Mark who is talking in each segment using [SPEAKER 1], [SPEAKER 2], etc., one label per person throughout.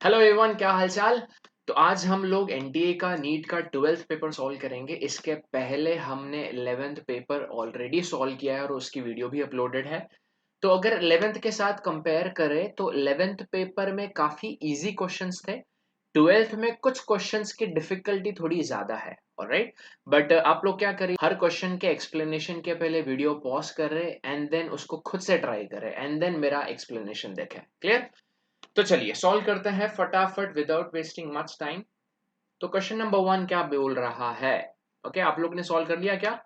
[SPEAKER 1] Hello everyone, क्या हालचाल। तो आज हम लोग एनटीए का नीट का 12th पेपर सॉल्व करेंगे। इसके पहले हमने 11th पेपर ऑलरेडी सॉल्व किया है और उसकी वीडियो भी अपलोडेड है। तो अगर 11th के साथ कंपेयर करें तो 11th पेपर में काफी इजी क्वेश्चंस थे। 12th में कुछ क्वेश्चंस की डिफिकल्टी थोड़ी ज्यादा है। ऑलराइट, बट आप लोग क्या करें, हर क्वेश्चन के एक्सप्लेनेशन के पहले वीडियो पॉज कर रहे एंड देन उसको खुद से ट्राई करें एंड देन मेरा एक्सप्लेनेशन देखें। क्लियर? तो चलिए सॉल्व करते हैं फटाफट विदाउट वेस्टिंग मच टाइम। तो क्वेश्चन नंबर 1 क्या बोल रहा है? ओके, आप लोग ने सॉल्व कर लिया क्या?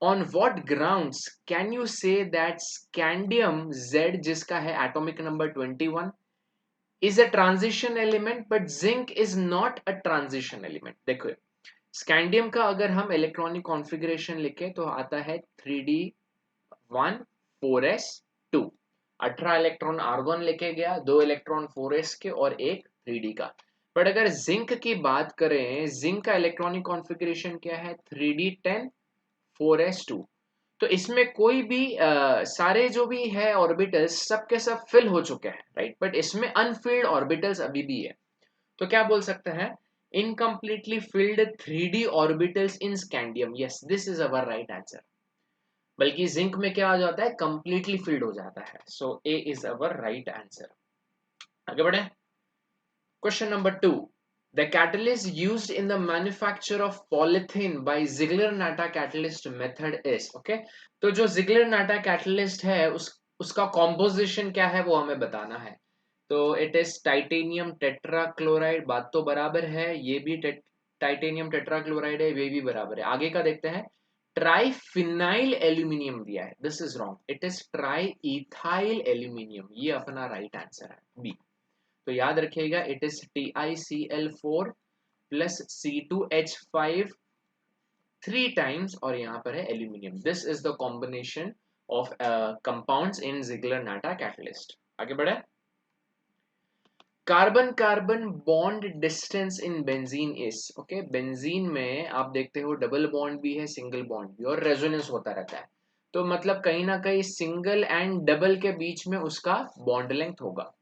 [SPEAKER 1] On what grounds can you say that scandium Z, जिसका है atomic number 21, is a transition element but zinc is not a transition element. देखो, स्कैंडियम का अगर हम इलेक्ट्रॉनिक कॉन्फ़िगरेशन लिखे तो आता है 3d1 4s2। 18 इलेक्ट्रॉन आर्गोन लेके गया, 2 इलेक्ट्रॉन 4s के और एक 3d का। बट अगर जिंक की बात करें, जिंक का इलेक्ट्रॉनिक कॉन्फ़िगरेशन क्या है? 3d10 4s2। तो इसमें कोई भी सारे जो भी है ऑर्बिटल्स सब के सब फिल हो चुके हैं, राइट? बट इसमें अनफिल्ड ऑर्बिटल्स अभी भी है। तो क्या बोल सकते हैं? Incompletely field 3d orbitals in scandium. Yes, this is our right answer. बल्कि जिंक में क्या आ जाता है? कंप्लीटली फिल्ड हो जाता है। So A is our right answer. आगे बढ़े। Question number 2, the catalyst used in the manufacture of polythene by Ziegler Natta catalyst method is. Okay, तो जो जिगलर-नाटा कैटलिस्ट है उसका कॉम्पोजिशन क्या है वो हमें बताना है। तो इट इज टाइटेनियम टेट्राक्लोराइड। बात तो बराबर है, ये भी टाइटेनियम टेट्राक्लोराइड है, ये भी बराबर है। आगे का देखते हैं। ट्राइफिनाइल एल्यूमिनियम दिया है, this is wrong, it is triethyl aluminium. ये अपना राइट आंसर है, बी। तो याद रखिएगा, it is TiCl4 plus C2H5 three times और यहाँ पर है aluminium. This is the combination of compounds in Ziegler Natta catalyst. आगे बढ़े। Carbon carbon bond distance in benzene is. Okay, benzene में आप देखते हो डबल बॉन्ड भी है, सिंगल बॉन्ड भी, और रेजोनेंस होता रहता है। तो मतलब कहीं ना कहीं सिंगल एंड डबल के बीच में उसका बॉन्ड लेंथ होगा।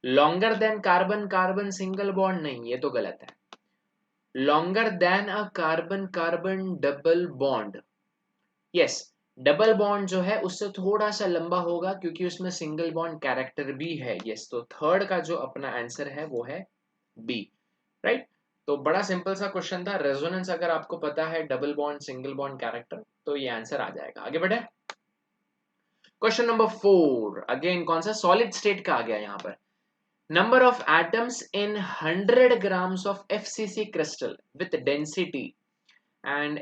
[SPEAKER 1] Longer than carbon carbon single bond नहीं, ये तो गलत है। Longer than a carbon carbon double bond, yes, double bond जो है उससे थोड़ा सा लंबा होगा क्योंकि उसमें सिंगल बॉन्ड कैरेक्टर भी है। यस, तो थर्ड का जो अपना आंसर है वो है बी, राइट। तो बड़ा सिंपल सा क्वेश्चन था। रेजोनेंस अगर आपको पता है, double bond single bond character, तो ये आंसर आ जाएगा। आगे बढ़े। क्वेश्चन नंबर 4 अगेन कौन सा? सॉलिड स्टेट का आ गया यहाँ पर। Number of atoms in 100 grams of FCC crystal with density and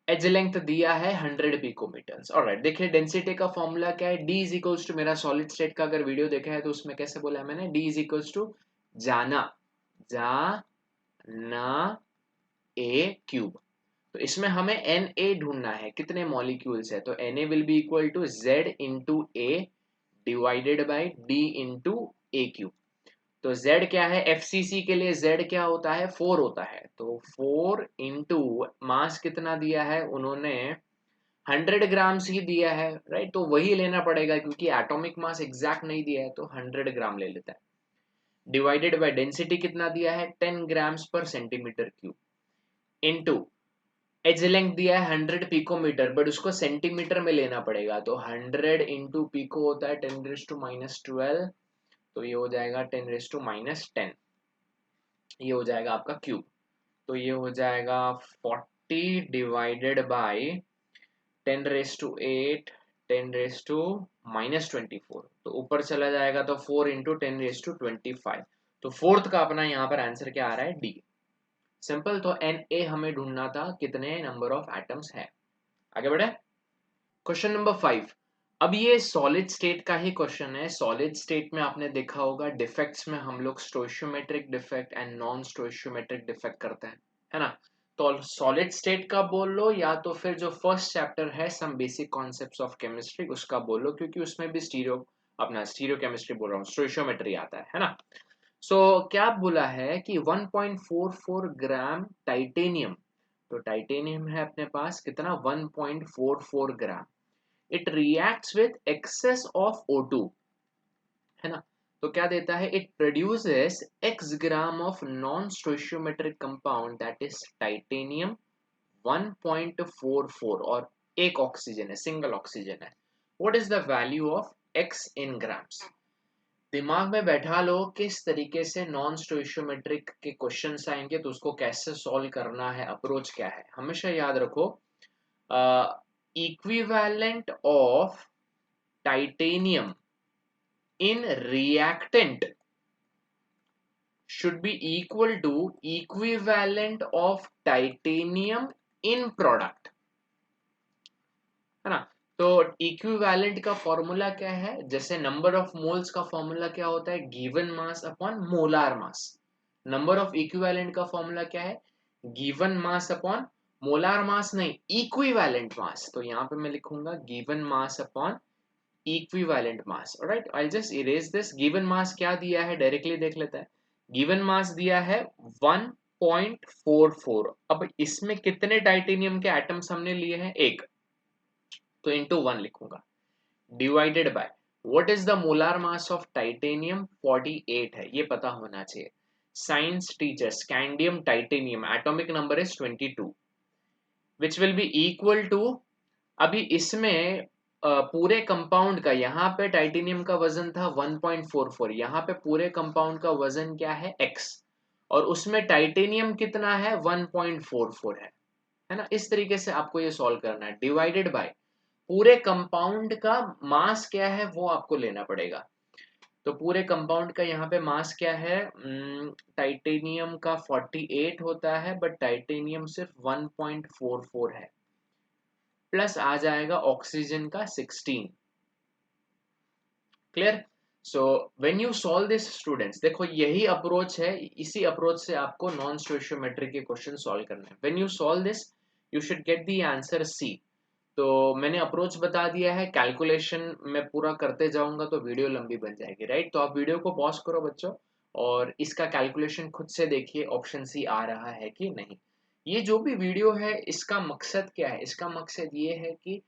[SPEAKER 1] edge length दिया है 100 पिकोमीटर्स। ऑलराइट, देखिए डेंसिटी का फॉर्मूला क्या है? D इज इक्वल्स टू, मेरा सॉलिड स्टेट का अगर वीडियो देखा है तो उसमें कैसे बोला है मैंने? D इज इक्वल्स टू जाना जाना ए क्यूब। तो इसमें हमें Na ढूंढना है, कितने मॉलिक्यूल्स है। तो Na will be equal to Z into A divided by D into A cube. तो Z क्या है? FCC के लिए Z क्या होता है? 4 होता है। तो 4 इंटू मास कितना दिया है उन्होंने? 100 ग्राम्स ही दिया है, राइट। तो वही लेना पड़ेगा क्योंकि एटॉमिक मास एग्जैक्ट नहीं दिया है, तो 100 ग्राम ले लेता है। डिवाइडेड बाय डेंसिटी कितना दिया है? 10 ग्राम्स पर centimetre cube. Into edge length दिया है 100 पिकोमीटर, बट उसको सेंटीमीटर में लेना पड़ेगा। तो 100 इंटू पिको होता है 10⁻⁻12। तो ये हो जाएगा 10⁻⁻10। ये हो जाएगा आपका क्यूब। तो ये हो जाएगा 40 डिवाइडेड बाई 10⁻8 10⁻⁻24। तो ऊपर चला जाएगा तो 4 इंटू 10⁻25। तो फोर्थ का अपना यहाँ पर आंसर क्या आ रहा है? डी। सिंपल। तो Na हमें ढूंढना था, कितने नंबर ऑफ एटम्स है। आगे बढ़े। Question number 5। अब ये सॉलिड स्टेट का ही क्वेश्चन है। सॉलिड स्टेट में आपने देखा होगा डिफेक्ट्स में हम लोग स्टोइशियोमेट्रिक डिफेक्ट एंड नॉन स्टोइशियोमेट्रिक डिफेक्ट करते हैं, है ना। तो सॉलिड स्टेट का बोल लो या तो फिर जो फर्स्ट चैप्टर है some basic concepts of chemistry, उसका बोल लो, क्योंकि उसमें भी स्टीरियो केमिस्ट्री बोल रहा हूँ, स्टोइशियोमेट्री आता है ना। सो क्या बोला है कि 1.44 ग्राम टाइटेनियम। तो टाइटेनियम है अपने पास कितना? 1.44 gram. It reacts with excess of O2, है ना। तो क्या देता है, it produces x gram of non stoichiometric compound that is titanium 1.44 और एक ऑक्सीजन है, सिंगल ऑक्सीजन है। What is the value of x in grams? दिमाग में बैठा लो किस तरीके से नॉन स्टोइशियोमेट्रिक के क्वेश्चंस आएंगे तो उसको कैसे सॉल्व करना है, अप्रोच क्या है। हमेशा याद रखो, equivalent of titanium in reactant should be equal to equivalent of titanium in product, है ना। तो इक्विवेलेंट का फॉर्मूला क्या है, जैसे नंबर ऑफ मोल्स का फॉर्मूला क्या होता है, given mass upon molar mass. Number of equivalent का फॉर्मूला क्या है, गिवन मास अपॉन मोलार मास, नहीं इक्विवेलेंट मास। तो यहाँ पे मैं लिखूंगा given mass upon equivalent mass. Alright, I just erase this. Given mass क्या दिया है, डायरेक्टली देख लेते हैं। गिवन मास दिया है 1.44। अब इसमें कितने टाइटेनियम के एटम्स हमने लिए हैं, एक, तो इनटू 1 लिखूंगा, divided by what is the molar mass of titanium, 48 है, ये पता होना चाहिए। Science teacher, scandium titanium atomic number is 22 which will be equal to, अभी इसमें पूरे कंपाउंड का, यहाँ पे टाइटेनियम का वजन था 1.44, यहाँ पे पूरे कंपाउंड का वजन क्या है, x, और उसमें टाइटेनियम कितना है, 1.44 है ना। इस तरीके से आपको ये सॉल्व करना है, डिवाइडेड बाय पूरे कंपाउंड का मास क्या है वो आपको लेना पड़ेगा। तो पूरे कंपाउंड का यहाँ पे मास क्या है, टाइटेनियम का 48 होता है, बट टाइटेनियम सिर्फ 1.44 है, प्लस आ जाएगा ऑक्सीजन का 16। Clear? So when you solve this students, देखो यही अप्रोच है, इसी अप्रोच से आपको नॉन स्टोइशियोमेट्री के क्वेश्चन सॉल्व करने हैं। When you solve this you should get the answer C. तो मैंने अप्रोच बता दिया है, कैलकुलेशन मैं पूरा करते जाऊंगा तो वीडियो लंबी बन जाएगी, राइट। तो आप वीडियो को पॉज करो बच्चों और इसका कैलकुलेशन खुद से देखिए, ऑप्शन सी आ रहा है कि नहीं। ये जो भी वीडियो है इसका मकसद क्या है, इसका मकसद ये है कि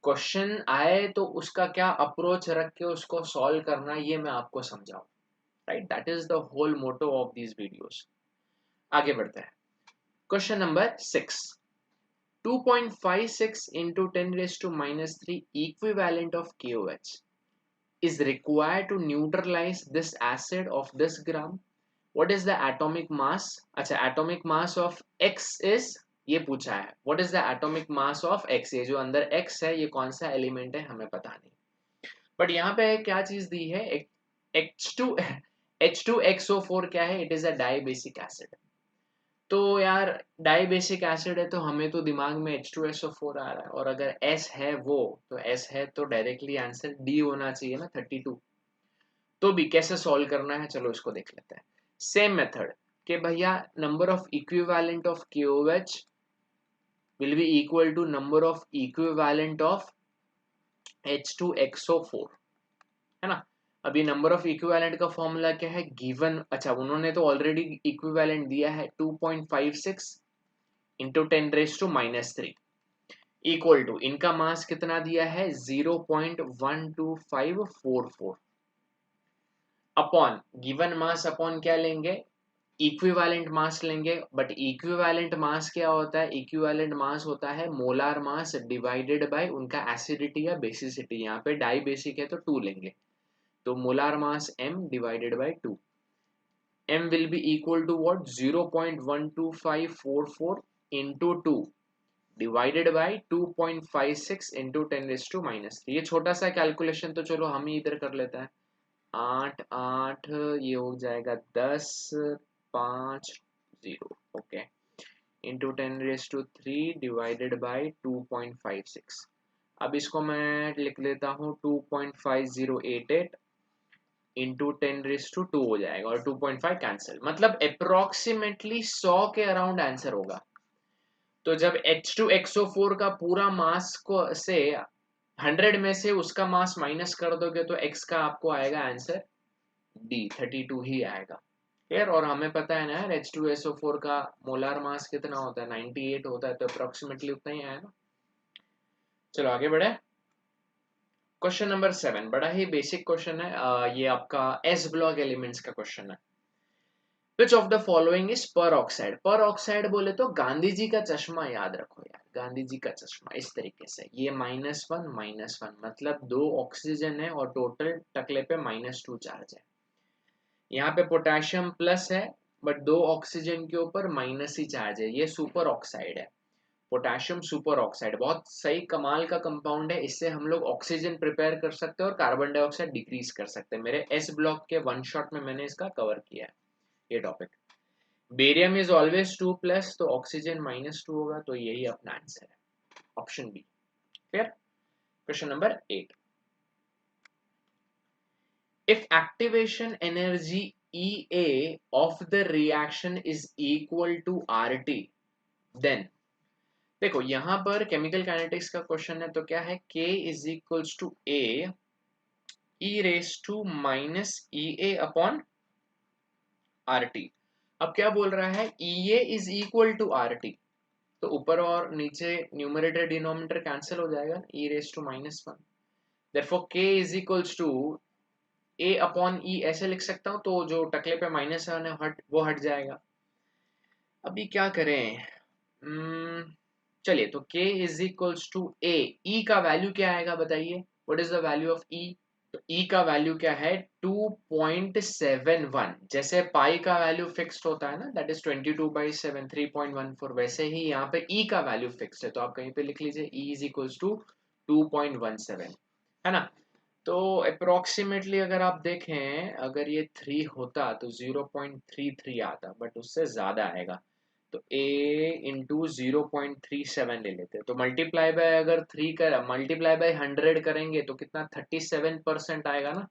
[SPEAKER 1] क्वेश्चन आए तो उसका क्या अप्रोच रख के उसको सॉल्व करना, ये मैं आपको समझाऊं, right. That is the whole motto of these videos. आगे बढ़ते हैं, question number 6। 2.56 into 10 raised to minus 3 equivalent of KOH is required to neutralize this acid of this gram. What is the atomic mass? अच्छा, atomic mass of X is, ये पूछा है, what is the atomic mass of X? ये जो अंदर X है ये कौन सा एलिमेंट है हमें पता नहीं, बट यहाँ पे क्या चीज दी है, H2 H2XO4 क्या है, it is a dibasic acid. तो यार डाई बेसिक एसिड है तो हमें तो दिमाग में H2SO4 आ रहा है, और अगर S है वो, तो S है तो डायरेक्टली आंसर D होना चाहिए ना, 32। तो भी कैसे सॉल्व करना है, चलो इसको देख लेते हैं। सेम मेथड कि भैया number of equivalent of KOH will be equal to number of equivalent of H2XO4, है ना। अभी नंबर ऑफ इक्विवेलेंट का फॉर्मूला क्या है, गिवन, अच्छा उन्होंने तो ऑलरेडी इक्विवेलेंट दिया है 2.56 into 10 raise to minus 3 equal to, इनका मास कितना दिया है 0.12544 अपॉन गिवन मास, अपॉन क्या लेंगे, इक्विवेलेंट मास लेंगे। बट इक्विवेलेंट मास क्या होता है, इक्विवेलेंट मास होता है मोलार मास डिवाइडेड बाय उनका एसिडिटी या बेसिसिटी। यहाँ पे डाई बेसिक है तो 2 लेंगे, तो molar mass m divided by 2, m will be equal to what, 0.12544 into 2 divided by 2.56 into 10 raise to minus 3। ये छोटा सा कैलकुलेशन तो चलो हम ही इधर कर लेते हैं, 8 ये हो जाएगा 10 5 0, okay, into 10 raise to 3 divided by 2.56। अब इसको मैं लिख लेता हूँ 2.5088 इंटू 10 रेज टू 2 हो जाएगा, और 2.5 कैंसिल, मतलब अप्रोक्सीमेटली 100 के अराउंड आंसर होगा। तो जब H2XO4 का पूरा मास को से 100 में से उसका मास माइनस कर दोगे तो X का आपको आएगा आंसर D, 32 ही आएगा। क्लियर? और हमें पता है ना यार H2SO4 का मोलार मास कितना होता है, 98 होता है, तो अप्रोक्सीमेटली उतना ही आया ना। चलो आगे बढ़े, क्वेश्चन नंबर 7 बड़ा ही बेसिक क्वेश्चन है। ये आपका एस ब्लॉक एलिमेंट्स का क्वेश्चन है। Which of the following is पर ऑक्साइड? पर ऑक्साइड बोले तो गांधी जी का चश्मा याद रखो यार, गांधी जी का चश्मा इस तरीके से, ये -1 मतलब 2 ऑक्सीजन है और टोटल टकले पे -2 चार्ज है। यहाँ पे पोटेशियम प्लस है बट 2 ऑक्सीजन के ऊपर माइनस ही चार्ज है, ये सुपर ऑक्साइड है। पोटेशियम सुपर ऑक्साइड बहुत सही कमाल का कंपाउंड है, इससे हम लोग ऑक्सीजन प्रिपेयर कर सकते हैं और कार्बन डाइऑक्साइड डिक्रीज कर सकते हैं। मेरे एस ब्लॉक के वन शॉट में मैंने इसका कवर किया है ये topic. Barium is always 2 plus, तो ऑक्सीजन -2 होगा, तो यही अपना आंसर है, option B. Clear? Question number 8, if activation energy EA of the reaction is equal to RT, then देखो यहां पर केमिकल काइनेटिक्स का क्वेश्चन है, तो क्या है, K is equals to A E raise to minus EA upon RT। अब क्या बोल रहा है, EA is equal to RT, तो ऊपर और नीचे न्यूमरेटर डिनोमिनेटर कैंसिल हो जाएगा, E raise to -1, therefore K is equals to A upon E ऐसे लिख सकता हूं, तो जो टकले पे -1 है वो हट जाएगा। अभी क्या करें, चलिए, तो K is equals to A, E का वैल्यू क्या आएगा बताइए, what is the value of E? तो E का वैल्यू क्या है, 2.71। जैसे पाई का वैल्यू फिक्स्ड होता है ना, दैट इज 22/7 3.14, वैसे ही यहाँ पे E का वैल्यू फिक्स्ड है, तो आप कहीं पे लिख लीजिए E इज इक्वल्स टू 2.17, है ना। तो अप्रोक्सीमेटली अगर आप देखें, अगर ये 3 होता तो 0.33 आता, बट उससे ज्यादा आएगा, तो A इंटू 0.37 ले लेते हैं, तो मल्टीप्लाई बाय अगर 3 कर मल्टीप्लाई बाय 100 करेंगे तो कितना 37% आएगा ना।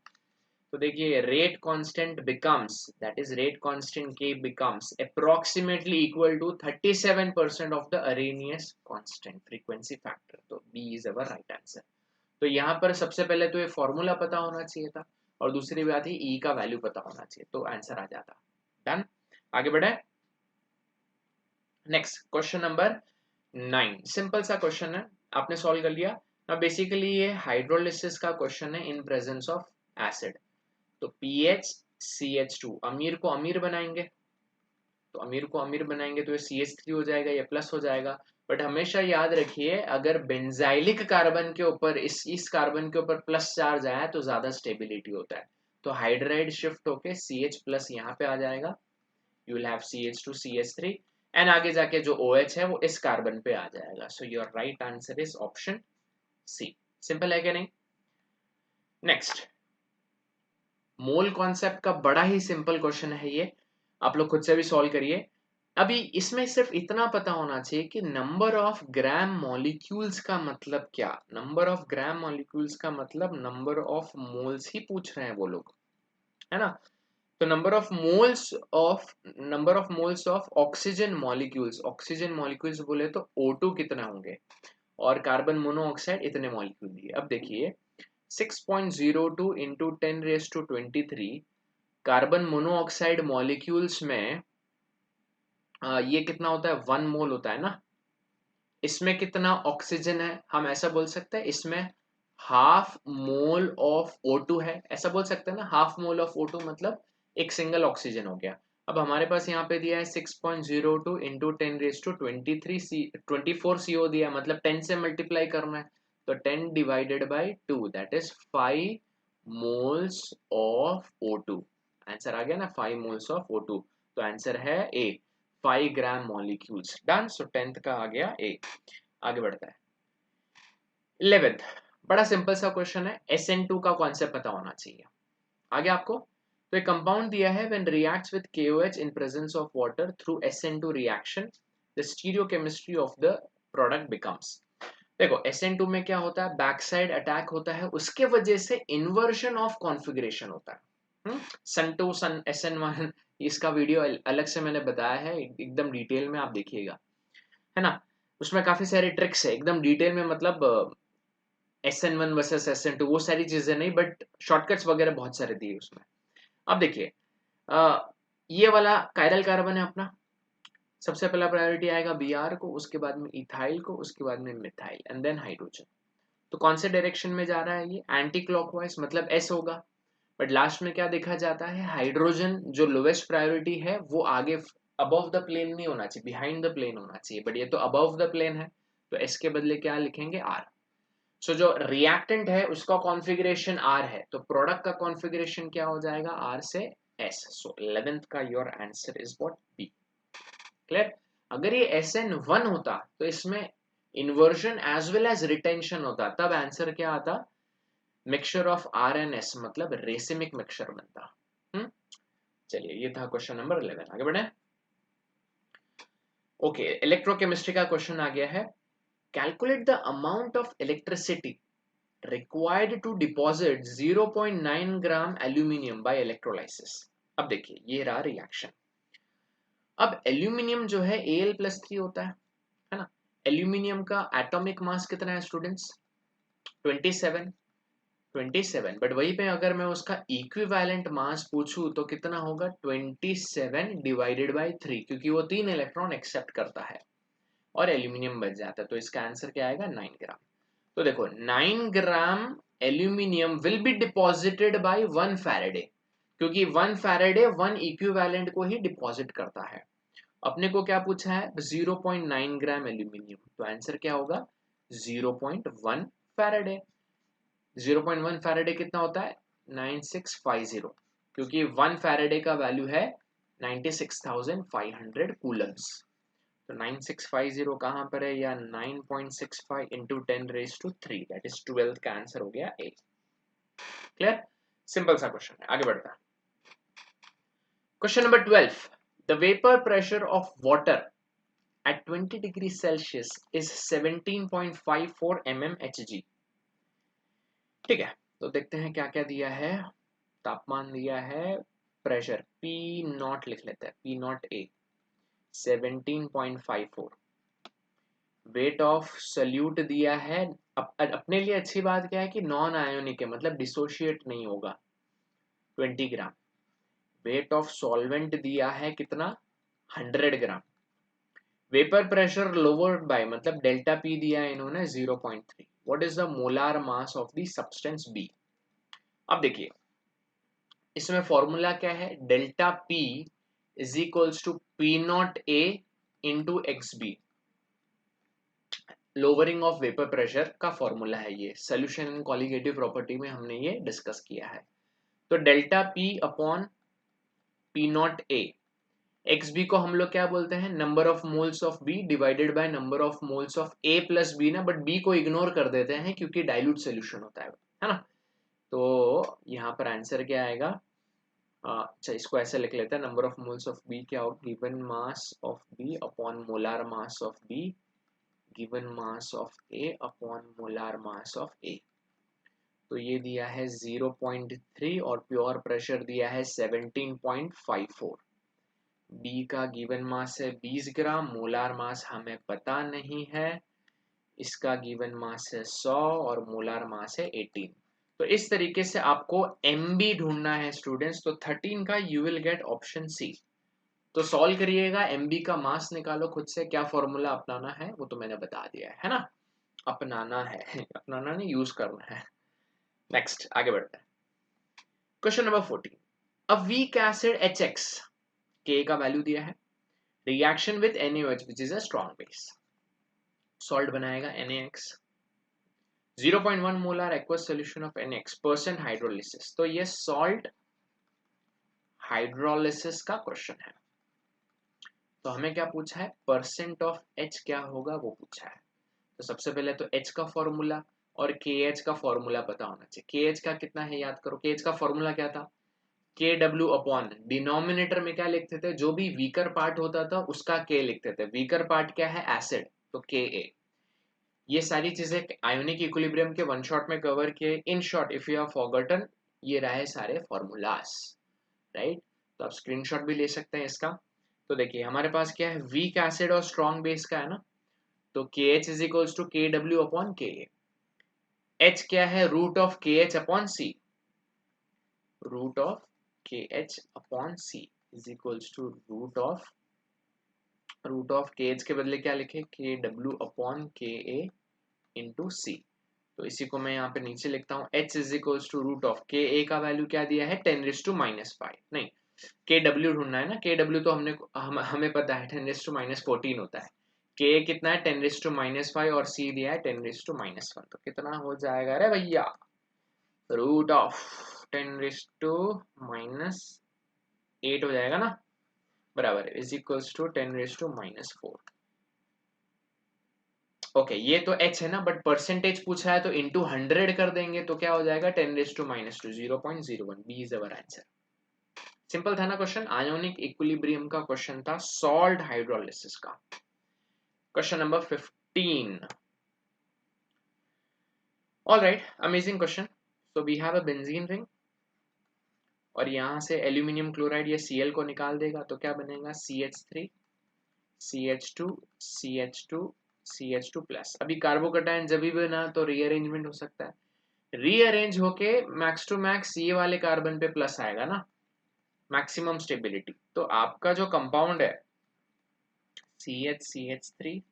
[SPEAKER 1] तो देखिए rate constant becomes, that is rate constant K becomes approximately equal to 37% of the Arrhenius constant frequency factor, तो B is our right answer. तो यहाँ पर सबसे पहले तो ये फॉर्मूला पता होना चाहिए था, और दूसरी बात ही E का वैल्यू पता होना चाहिए, तो आंसर आ जाता। डन, आगे बढ़े। नेक्स्ट क्वेश्चन नंबर 9, सिंपल सा क्वेश्चन है, आपने सॉल्व कर लिया। अब बेसिकली ये हाइड्रोलिसिस का क्वेश्चन है इन प्रेजेंस ऑफ एसिड। तो PHCH2, अमीर को अमीर बनाएंगे, तो अमीर को अमीर बनाएंगे तो ये CH3 हो जाएगा, ये प्लस हो जाएगा। बट हमेशा याद रखिए, अगर बेंजाइलिक कार्बन के ऊपर इस कार्बन के ऊपर प्लस चार्ज आया तो ज्यादा स्टेबिलिटी होता है, तो हाइड्राइड शिफ्ट होके CH प्लस यहाँ पे आ जाएगा, you will have CH2 CH3, and आगे जाके जो OH है वो इस कार्बन पे आ जाएगा। So your right answer is option C. Simple है कि नहीं? नेक्स्ट, मोल कॉन्सेप्ट का बड़ा ही सिंपल क्वेश्चन है ये, आप लोग खुद से भी सॉल्व करिए। अभी इसमें सिर्फ इतना पता होना चाहिए कि नंबर ऑफ ग्राम मॉलिक्यूल्स का मतलब क्या, नंबर ऑफ ग्राम मॉलिक्यूल्स का मतलब नंबर ऑफ मोल्स ही पूछ रहे हैं वो लोग, है ना। तो number of moles of oxygen molecules बोले तो O2 कितना होंगे, और कार्बन मोनोऑक्साइड इतने मॉलिक्यूल दिए। अब देखिए 6.02 इंटू 10⁻23 कार्बन मोनोऑक्साइड मॉलिक्यूल्स में ये कितना होता है, 1 मोल होता है ना। इसमें कितना ऑक्सीजन है, हम ऐसा बोल सकते हैं इसमें हाफ मोल ऑफ O2 है, ऐसा बोल सकते हैं ना, हाफ मोल ऑफ O2 मतलब एक सिंगल ऑक्सीजन हो गया। अब हमारे पास यहाँ पे दिया है 6.02 इंटू 10⁻24 CO दिया है, मतलब 10 से मल्टीप्लाई करना है, तो 10 divided by 2 that is 5 moles of O2। Answer आ गया ना, 5 मोल्स ऑफ O2, तो आंसर है ए, 5 ग्राम मॉलिक्यूल्स। डन, सो 10th का आ गया ए। आगे बढ़ता है 11th, बड़ा सिंपल सा क्वेश्चन है, SN2 का कॉन्सेप्ट पता होना चाहिए आगे आपको। तो एक कंपाउंड दिया है, when reacts with KOH in presence of water through SN2 reaction the stereochemistry of the product becomes. देखो SN2 में क्या होता है, बैक साइड अटैक होता है, उसके वजह से इन्वर्जन ऑफ कॉन्फ़िगरेशन होता है। सन2 सन SN1, इसका वीडियो अलग से मैंने बताया है, एकदम डिटेल में आप देखिएगा, है ना। उसमें काफी सारे ट्रिक्स है एकदम डिटेल में, मतलब SN1 वर्सेस SN2 वो सारी चीजें नहीं, बट शॉर्टकट्स वगैरह बहुत सारे दिए उसमें। अब देखिए ये वाला कायरल कार्बन है अपना, सबसे पहला प्रायोरिटी आएगा Br को, उसके बाद में इथाइल को, उसके बाद में मिथाइल, एंड देन हाइड्रोजन। तो कौन से डायरेक्शन में जा रहा है ये, एंटी क्लॉकवाइज, मतलब एस होगा। बट लास्ट में क्या देखा जाता है, हाइड्रोजन जो लोवेस्ट प्रायोरिटी है वो आगे अबव द प्लेन नहीं होना चाहिए, बिहाइंड द प्लेन होना चाहिए, बट ये तो अबव द प्लेन है, तो एस के बदले क्या लिखेंगे, आर। सो जो रिएक्टेंट है उसका कॉन्फ़िगरेशन आर है, तो प्रोडक्ट का कॉन्फ़िगरेशन क्या हो जाएगा, आर से एस। सो 11th का your answer is what, B. Clear. अगर ये SN1 होता तो इसमें inversion as well as retention होता, तब आंसर क्या आता, mixture of R and S, मतलब रेसिमिक मिक्सचर बनता। चलिए ये था क्वेश्चन नंबर 11, आगे बढ़े। ओके, इलेक्ट्रोकेमिस्ट्री का क्वेश्चन आ गया है, calculate the amount of electricity required to deposit 0.9 gram aluminium by electrolysis। अब देखिए ये रहा रिएक्शन। अब एल्यूमिनियम जो है Al+3 होता है ना। एल्यूमिनियम का एटॉमिक मास कितना है स्टूडेंट्स, 27। बट वहीं पे अगर मैं उसका इक्विवेलेंट मास पूछूं तो कितना होगा, 27 डिवाइडेड बाई 3, क्योंकि वो 3 इलेक्ट्रॉन एक्सेप्ट करता है और एल्यूमिनियम बच जाता है, तो इसका आंसर क्या आएगा, 9 ग्राम। तो देखो 9 gram aluminium will be deposited bye 1 Faraday, क्योंकि 1 फैराडे 1 इक्विवेलेंट को ही डिपॉजिट करता है। अपने को क्या पूछा है, 0.9 ग्राम एल्यूमिनियम, तो आंसर क्या होगा, 0.1 फैराडे। 0.1 फैराडे कितना होता है, 9650, क्योंकि 1 फैराडे का वैल्यू है 96,500 कूलम्स। तो 9650 कहां पर है, या 9.65 इंटू 10⁻3, दैट इज 12th का आंसर हो गया ए। क्लियर, सिंपल सा क्वेश्चन है, आगे बढ़ता है। Question number 12, the vapour pressure of water at 20 degrees Celsius is 17.54 mmHg। ठीक है, तो देखते हैं क्या क्या दिया है। तापमान दिया है, प्रेशर P नॉट लिख लेते हैं, P not A 17.54, weight of solute दिया है। अपने लिए अच्छी बात क्या है कि नॉन आयोनिक है, मतलब डिसोशिएट नहीं होगा, 20 ग्राम। वेट ऑफ सॉल्वेंट दिया है कितना, 100 gram. Vapour pressure lowered by, मतलब डेल्टा पी दिया है इन्होंने 0.3। What is the molar mass of the substance B. अब देखिए इसमें फॉर्मूला क्या है, delta P is equals to P not A into X B, lowering of vapour pressure का फॉर्मूला है ये, सोल्यूशन इन कॉलिगेटिव प्रॉपर्टी में हमने ये डिस्कस किया है। तो delta P upon P not A, X B को हम लोग क्या बोलते हैं, number of moles of B divided by number of moles of A plus B ना, बट बी को इग्नोर कर देते हैं क्योंकि डाइल्यूट सोल्यूशन होता है ना। तो यहाँ पर आंसर क्या आएगा, अच्छा इसको ऐसे लिख लेते हैं, number of moles of B क्या हो, given mass of B upon molar mass of B given mass of A upon molar mass of A. तो ये दिया है 0.3 और प्योर प्रेशर दिया है 17.54। बी का गिवन मास है 20 ग्राम, मोलार मास हमें पता नहीं है, इसका गिवन मास है 100 और मोलार मास है 18। तो इस तरीके से आपको एमबी ढूंढना है स्टूडेंट्स, तो 13 का you will get option C. तो सॉल्व करिएगा, एमबी का मास निकालो खुद से, क्या फॉर्मूला अपनाना है वो तो मैंने बता दिया है ना, अपनाना है अपनाना नहीं, यूज करना है। नेक्स्ट आगे बढ़ते हैं, question number 14, a weak acid HX, K का वैल्यू दिया है, reaction with NaOH which is a strong base, salt बनाएगा NaX, 0.1 molar aqueous solution of NaX, percent hydrolysis. तो ये सॉल्ट हाइड्रोलिसिस का क्वेश्चन है, तो हमें क्या पूछा है, परसेंट ऑफ H क्या होगा वो पूछा है। तो सबसे पहले तो H का फॉर्मूला और KH का फॉर्मूला पता होना चाहिए। KH का कितना है याद करो, KH का फॉर्मूला क्या था, KW अपॉन डिनोमिनेटर में क्या लिखते थे, जो भी वीकर पार्ट होता था उसका K लिखते थे, वीकर पार्ट क्या है, एसिड, तो Ka। ये सारी चीजें आयोनिक इक्विलिब्रियम के वन शॉट में कवर किए। In short if you have forgotten, ये रहे सारे फॉर्मूलास, राइट। तो आप स्क्रीनशॉट भी ले सकते हैं इसका। तो देखिए हमारे पास क्या है, वीक एसिड और स्ट्रॉन्ग बेस का है ना, तो KH is equals to KW upon Ka। H क्या है, root of KH upon C, root of KH upon C is equals to root of KH के बदले क्या लिखे, KW upon Ka into C। तो इसी को मैं यहाँ पे नीचे लिखता हूँ, h is equals to root of K A का वैल्यू क्या दिया है 10⁻⁻⁵, नहीं के डब्ल्यू ढूंढना है ना, के डब्ल्यू तो हमें पता है 10⁻14 होता है, के कितना है 10⁻⁵ और सी दिया है 10⁻1, तो कितना हो जाएगा रे भैया, रूट ऑफ 10⁻8 हो जाएगा ना, बराबर है इज इक्वल्स टू 10⁻4। ओके ये तो h है ना, बट परसेंटेज पूछा है तो इंटू 100 कर देंगे तो क्या हो जाएगा 10⁻2 0.01, B is our answer. Simple था ना क्वेश्चन, आयोनिक इक्विलिब्रियम का क्वेश्चन था, सॉल्ट हाइड्रोलिसिस का। Question number 15। Alright, amazing question. So we have a benzene ring और यहां से एल्यूमिनियम क्लोराइड या Cl को निकाल देगा तो क्या बनेगा CH3 CH2 CH2 CH2 plus. अभी कार्बोकटायन जब भी बना तो रीअरेंजमेंट हो सकता है, रीअरेंज होके मैक्स टू मैक्स ये वाले कार्बन पे प्लस आएगा ना, मैक्सिमम स्टेबिलिटी। तो आपका जो कंपाउंड है CH3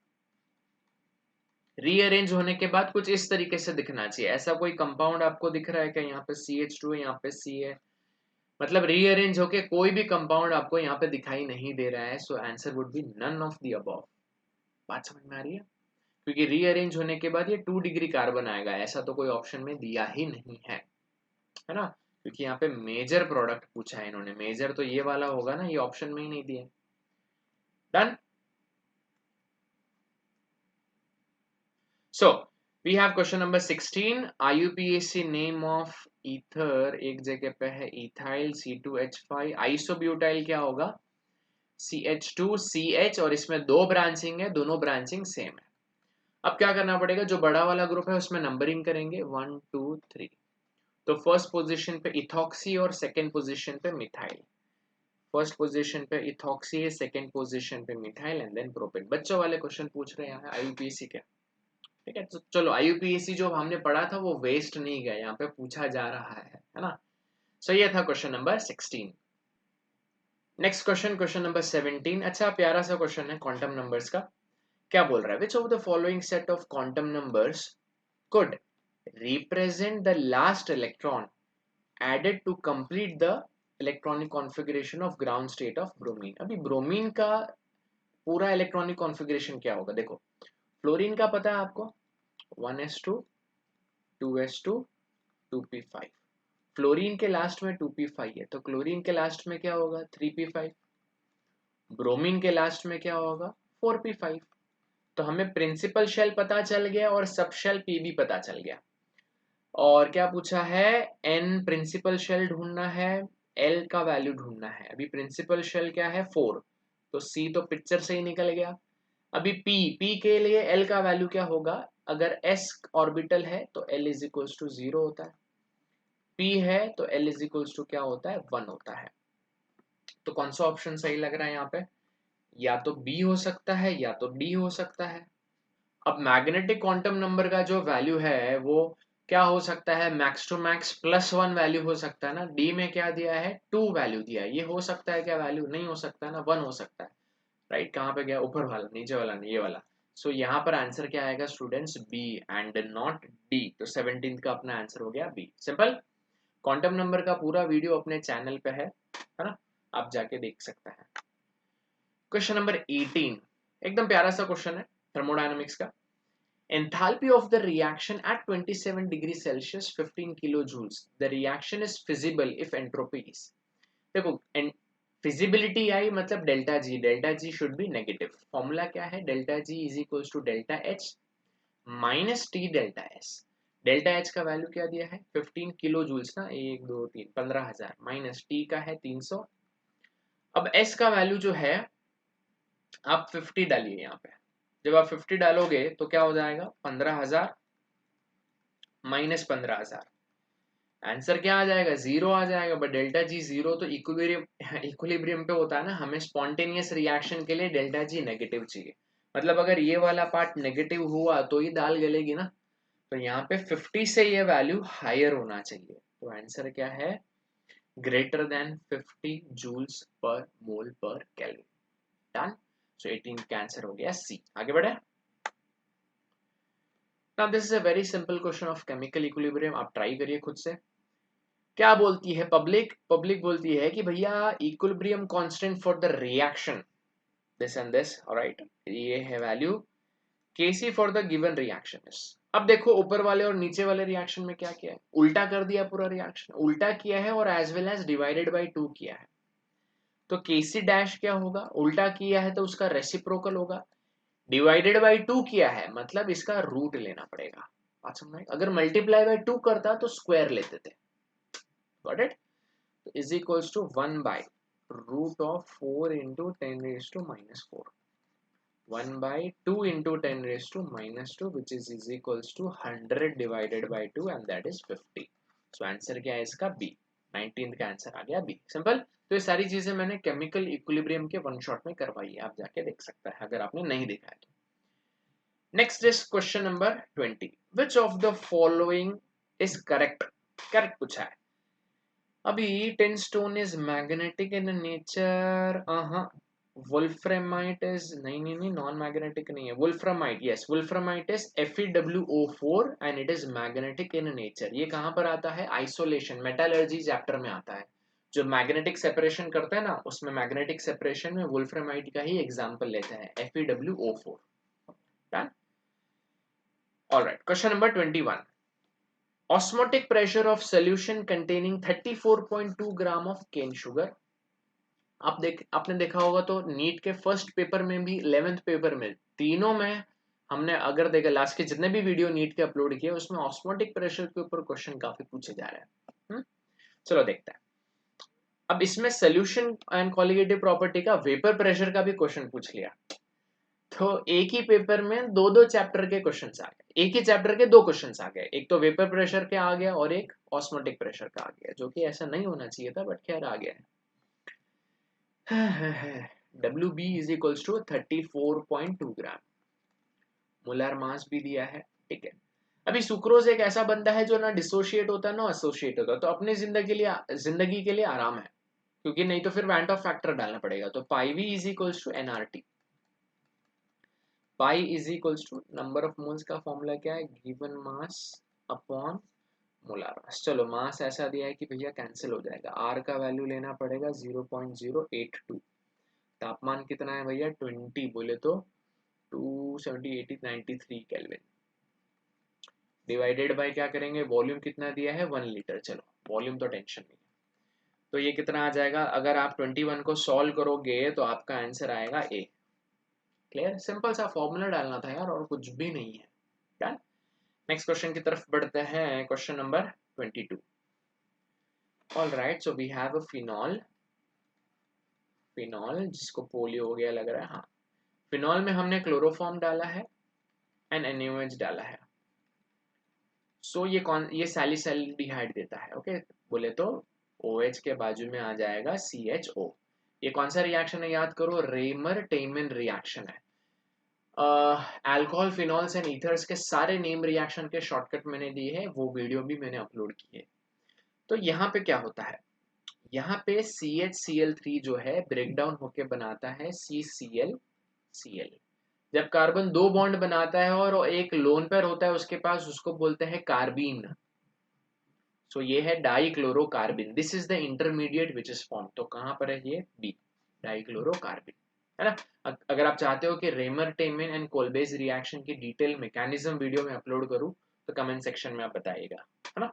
[SPEAKER 1] रीअरेंज होने के बाद कुछ इस तरीके से दिखना चाहिए। ऐसा कोई कंपाउंड आपको दिख रहा है कि यहाँ पे CH2 है, यहाँ पे C है, मतलब रीअरेंज होके कोई भी कंपाउंड आपको यहाँ पे दिखाई नहीं दे रहा है, so answer would be none of the above. बात समझ में आ रही है? क्योंकि रीअरेंज होने के बाद ये 2 डिग्री कार्बन आएगा, ऐसा तो कोई ऑप्शन में दिया ही नहीं है ना, क्योंकि यहाँ पे मेजर प्रोडक्ट पूछा है इन्होंने, मेजर तो ये वाला होगा ना, ये ऑप्शन में ही नहीं दिया। Done. So we have question number 16, IUPAC name of ether, एक जगह पे है इथाइल C2H5, आइसोब्यूटाइल क्या होगा CH2CH, और इसमें दो ब्रांचिंग है, दोनों ब्रांचिंग सेम है। अब क्या करना पड़ेगा, जो बड़ा वाला ग्रुप है उसमें नंबरिंग करेंगे 1 2 3। तो फर्स्ट पोजीशन पे इथॉक्सी और सेकंड पोजीशन पे मिथाइल, फर्स्ट पोजीशन पे इथॉक्सी है, सेकंड पोजीशन पे मिथाइल एंड देन प्रोपेन। बच्चों वाले क्वेश्चन पूछ रहे हैं आईयूपीएससी के, ठीक है। तो चलो आईयूपीएससी जो हमने पढ़ा था वो वेस्ट नहीं गया, यहाँ पे पूछा जा रहा है ना। सो ये था question number 16। Next question, question number 17। अच्छा प्यारा सा क्वेश्चन है क्वांटम नंबर्स का। क्या बोल रहा है, which of the following set of quantum numbers could represent the last electron added to complete the electronic configuration of ground state of bromine। अभी ब्रोमीन का पूरा इलेक्ट्रॉनिक कॉन्फ़िगरेशन क्या होगा, देखो फ्लोरीन का पता है आपको 1s2 2s2 2p5, फ्लोरीन के लास्ट में 2p5 है, तो क्लोरीन के लास्ट में क्या होगा 3p5, ब्रोमीन के लास्ट में क्या होगा 4p5। तो हमें प्रिंसिपल शेल पता चल गया और सब शेल पी भी पता चल गया। और क्या पूछा है, एन प्रिंसिपल शेल ढूंढना है, एल का वैल्यू ढूंढना है। अभी प्रिंसिपल शेल क्या है 4, तो सी तो पिक्चर से ही निकल गया। अभी पी के लिए एल का वैल्यू क्या होगा, अगर एस ऑर्बिटल है तो एल इज इक्वल्स टू 0 होता है, पी है तो एल इज इक्वल्स टू क्या होता है 1 होता है। तो कौन सा ऑप्शन सही लग रहा है यहाँ पे, या तो बी हो सकता है या तो डी हो सकता है। अब मैग्नेटिक क्वांटम नंबर का जो वैल्यू है वो क्या हो सकता है, मैक्स टू मैक्स +1 वैल्यू हो सकता है ना, डी में क्या दिया है 2 वैल्यू दिया है, ये हो सकता है क्या वैल्यू, नहीं हो सकता है ना, 1 हो सकता है। राइट, कहाँ पे गया, ऊपर वाला, नीचे वाला नहीं, ये वाला। सो यहाँ पर आंसर क्या आएगा students, B and not D. तो 17 का अपना आंसर हो गया बी। सिंपल। क्वांटम नंबर का पूरा वीडियो अपने चैनल पे है ना, आप जाके देख सकते हैं। क्वेश्चन नंबर 18, एकदम प्यारा सा क्वेश्चन है थर्मोडायनामिक्स का। Enthalpy of the reaction at 27 degrees Celsius 15 kilojoules. The reaction is feasible if entropy is। देखो फिजिबिलिटी आई मतलब delta G should be negative. Formula क्या है, delta G is equals to delta H minus T delta S. Delta H का value क्या दिया है 15 kilo joules ना, 1 2 3 15,000, minus T का है 300। अब एस का वैल्यू जो है आप 50 डालिए यहाँ पे, जब आप 50 डालोगे तो क्या हो जाएगा 15,000 माइनस 15,000, आंसर क्या आ जाएगा 0 आ जाएगा। बट डेल्टा जी 0 तो इक्विलिब्रियम पे होता है ना, हमें स्पॉन्टेनियस रिएक्शन के लिए डेल्टा जी नेगेटिव चाहिए, मतलब अगर ये वाला पार्ट नेगेटिव हुआ तो ये दाल गलेगी ना। तो यहाँ पे 50 से ये वैल्यू हायर होना चाहिए, तो आंसर क्या है ग्रेटर देन 50 जूल्स पर मोल पर केल्विन। डन। सो 18 का आंसर हो गया सी। आगे बढ़े। Now this is a very simple question of chemical equilibrium, आप ट्राई करिए खुद से। क्या बोलती है पब्लिक? पब्लिक बोलती है कि भैया equilibrium constant for the reaction this and this, alright, ये है value Kc for the given reaction is. अब देखो ऊपर वाले और नीचे वाले रिएक्शन में क्या किया है, उल्टा कर दिया पूरा रिएक्शन, उल्टा किया है और as well as divided by 2 किया है। तो Kc डैश क्या होगा, उल्टा किया है तो उसका रेसिप्रोकल होगा, डिवाइडेड बाय 2 किया है मतलब इसका रूट लेना पड़ेगा। बात समझ में? अगर मल्टीप्लाई बाय 2 करता तो स्क्वायर लेते थे। Got it? तो is equals to 1 by root of 4 into 10 raise to minus 4, 1 by 2 into 10 raised to minus 2 which is equals to 100 divided by 2 and that is 50. So answer क्या है इसका? B। 19th का answer आ गया B। Simple. तो ये सारी चीजें मैंने केमिकल इक्विलिब्रियम के वन शॉट में करवाई है, आप जाके देख सकते हैं अगर आपने नहीं देखा है तो। Next is question number 20। Which of the following is correct? Correct पूछा है। अभी tinstone is magnetic in nature, wolframite is नहीं नॉन मैग्नेटिक नहीं है, wolframite, yes wolframite is FeWO4 and it is magnetic in nature. ये कहां पर आता है? आइसोलेशन मेटलर्जी चैप्टर में आता है। जो मैग्नेटिक सेपरेशन करते हैं ना, उसमें मैग्नेटिक सेपरेशन में वोल्फ्रामाइट का ही एग्जांपल लेते हैं, FeWO4। Done. Alright, question number 21। Osmotic pressure of solution containing 34.2 gram of cane sugar. आपने देखा होगा तो नीट के फर्स्ट पेपर में भी 11th पेपर में, तीनों में हमने अगर देखा लास्ट के जितने भी वीडियो नीट के अपलोड किए उसमें ऑस्मोटिक प्रेशर के ऊपर क्वेश्चन काफी पूछे जा रहे हैं। चलो देखते हैं। अब इसमें सोल्यूशन एंड कॉलिगेटिव प्रॉपर्टी का वेपर प्रेशर का भी क्वेश्चन पूछ लिया, तो एक ही पेपर में दो दो चैप्टर के क्वेश्चंस आ गए, एक ही चैप्टर के दो क्वेश्चंस आ गए, एक तो वेपर प्रेशर के आ गया और एक ऑस्मोटिक प्रेशर का आ गया, जो कि ऐसा नहीं होना चाहिए था बट खैर आ गया है। WB is equals to 34.2 gram, molar mass भी दिया है, ठीक है। अभी सुक्रोज एक ऐसा बंदा है जो ना डिसोशिएट होता है ना एसोसिएट होता है, तो अपनी जिंदगी के लिए आराम है, क्योंकि नहीं तो फिर वैंट ऑफ फैक्टर डालना पड़ेगा। तो pi V is equals to NRT, pi is equals to number of moles का फॉर्मूला क्या है, given mass upon molar mass. चलो मास ऐसा दिया है कि भैया कैंसिल हो जाएगा, आर का वैल्यू लेना पड़ेगा 0.082, तापमान कितना है भैया 20, बोले तो 270 80 93 केल्विन, डिवाइडेड बाय क्या करेंगे, वॉल्यूम कितना दिया है 1 लीटर। चलो वॉल्यूम तो टेंशन नहीं है, तो ये कितना आ जाएगा, अगर आप 21 को सॉल्व करोगे तो आपका आंसर आएगा A। क्लियर? सिंपल सा फॉर्मूला डालना था यार, और कुछ भी नहीं है। डन। नेक्स्ट क्वेश्चन की तरफ बढ़ते हैं, question number 22। Alright, so we have a phenol, phenol जिसको पोलियो हो गया लग रहा है, हाँ। फिनॉल में हमने क्लोरोफॉर्म डाला है एंड NaOH डाला है। सो ये सैलिसैल्डिहाइड देता है, ओके। बोले तो OH के बाजू में आ जाएगा CHO। ये कौन सा रिएक्शन है याद करो, रेमर टेमन रिएक्शन है। अल्कोहल फिनॉल्स एंड ईथर्स के सारे नेम रिएक्शन के शॉर्टकट मैंने दिए हैं, वो वीडियो भी मैंने अपलोड की है। तो यहाँ पे क्या होता है, यहाँ पे CHCl3 जो है ब्रेक डाउन होके बनाता है CCl जब कार्बन दो बॉन्ड बनाता है और एक लोन पेयर होता है उसके पास, उसको बोलते हैं कार्बीन। सो ये है dichlorocarbene, this is the intermediate which is form. तो कहां पर है ये, बी, डाइक्लोरोकार्बिन, है ना। अगर आप चाहते हो कि Reimer Tiemann and Kolbe's reaction की डिटेल मैकेनिज्म वीडियो में अपलोड करूं तो कमेंट सेक्शन में आप बताइएगा, है ना।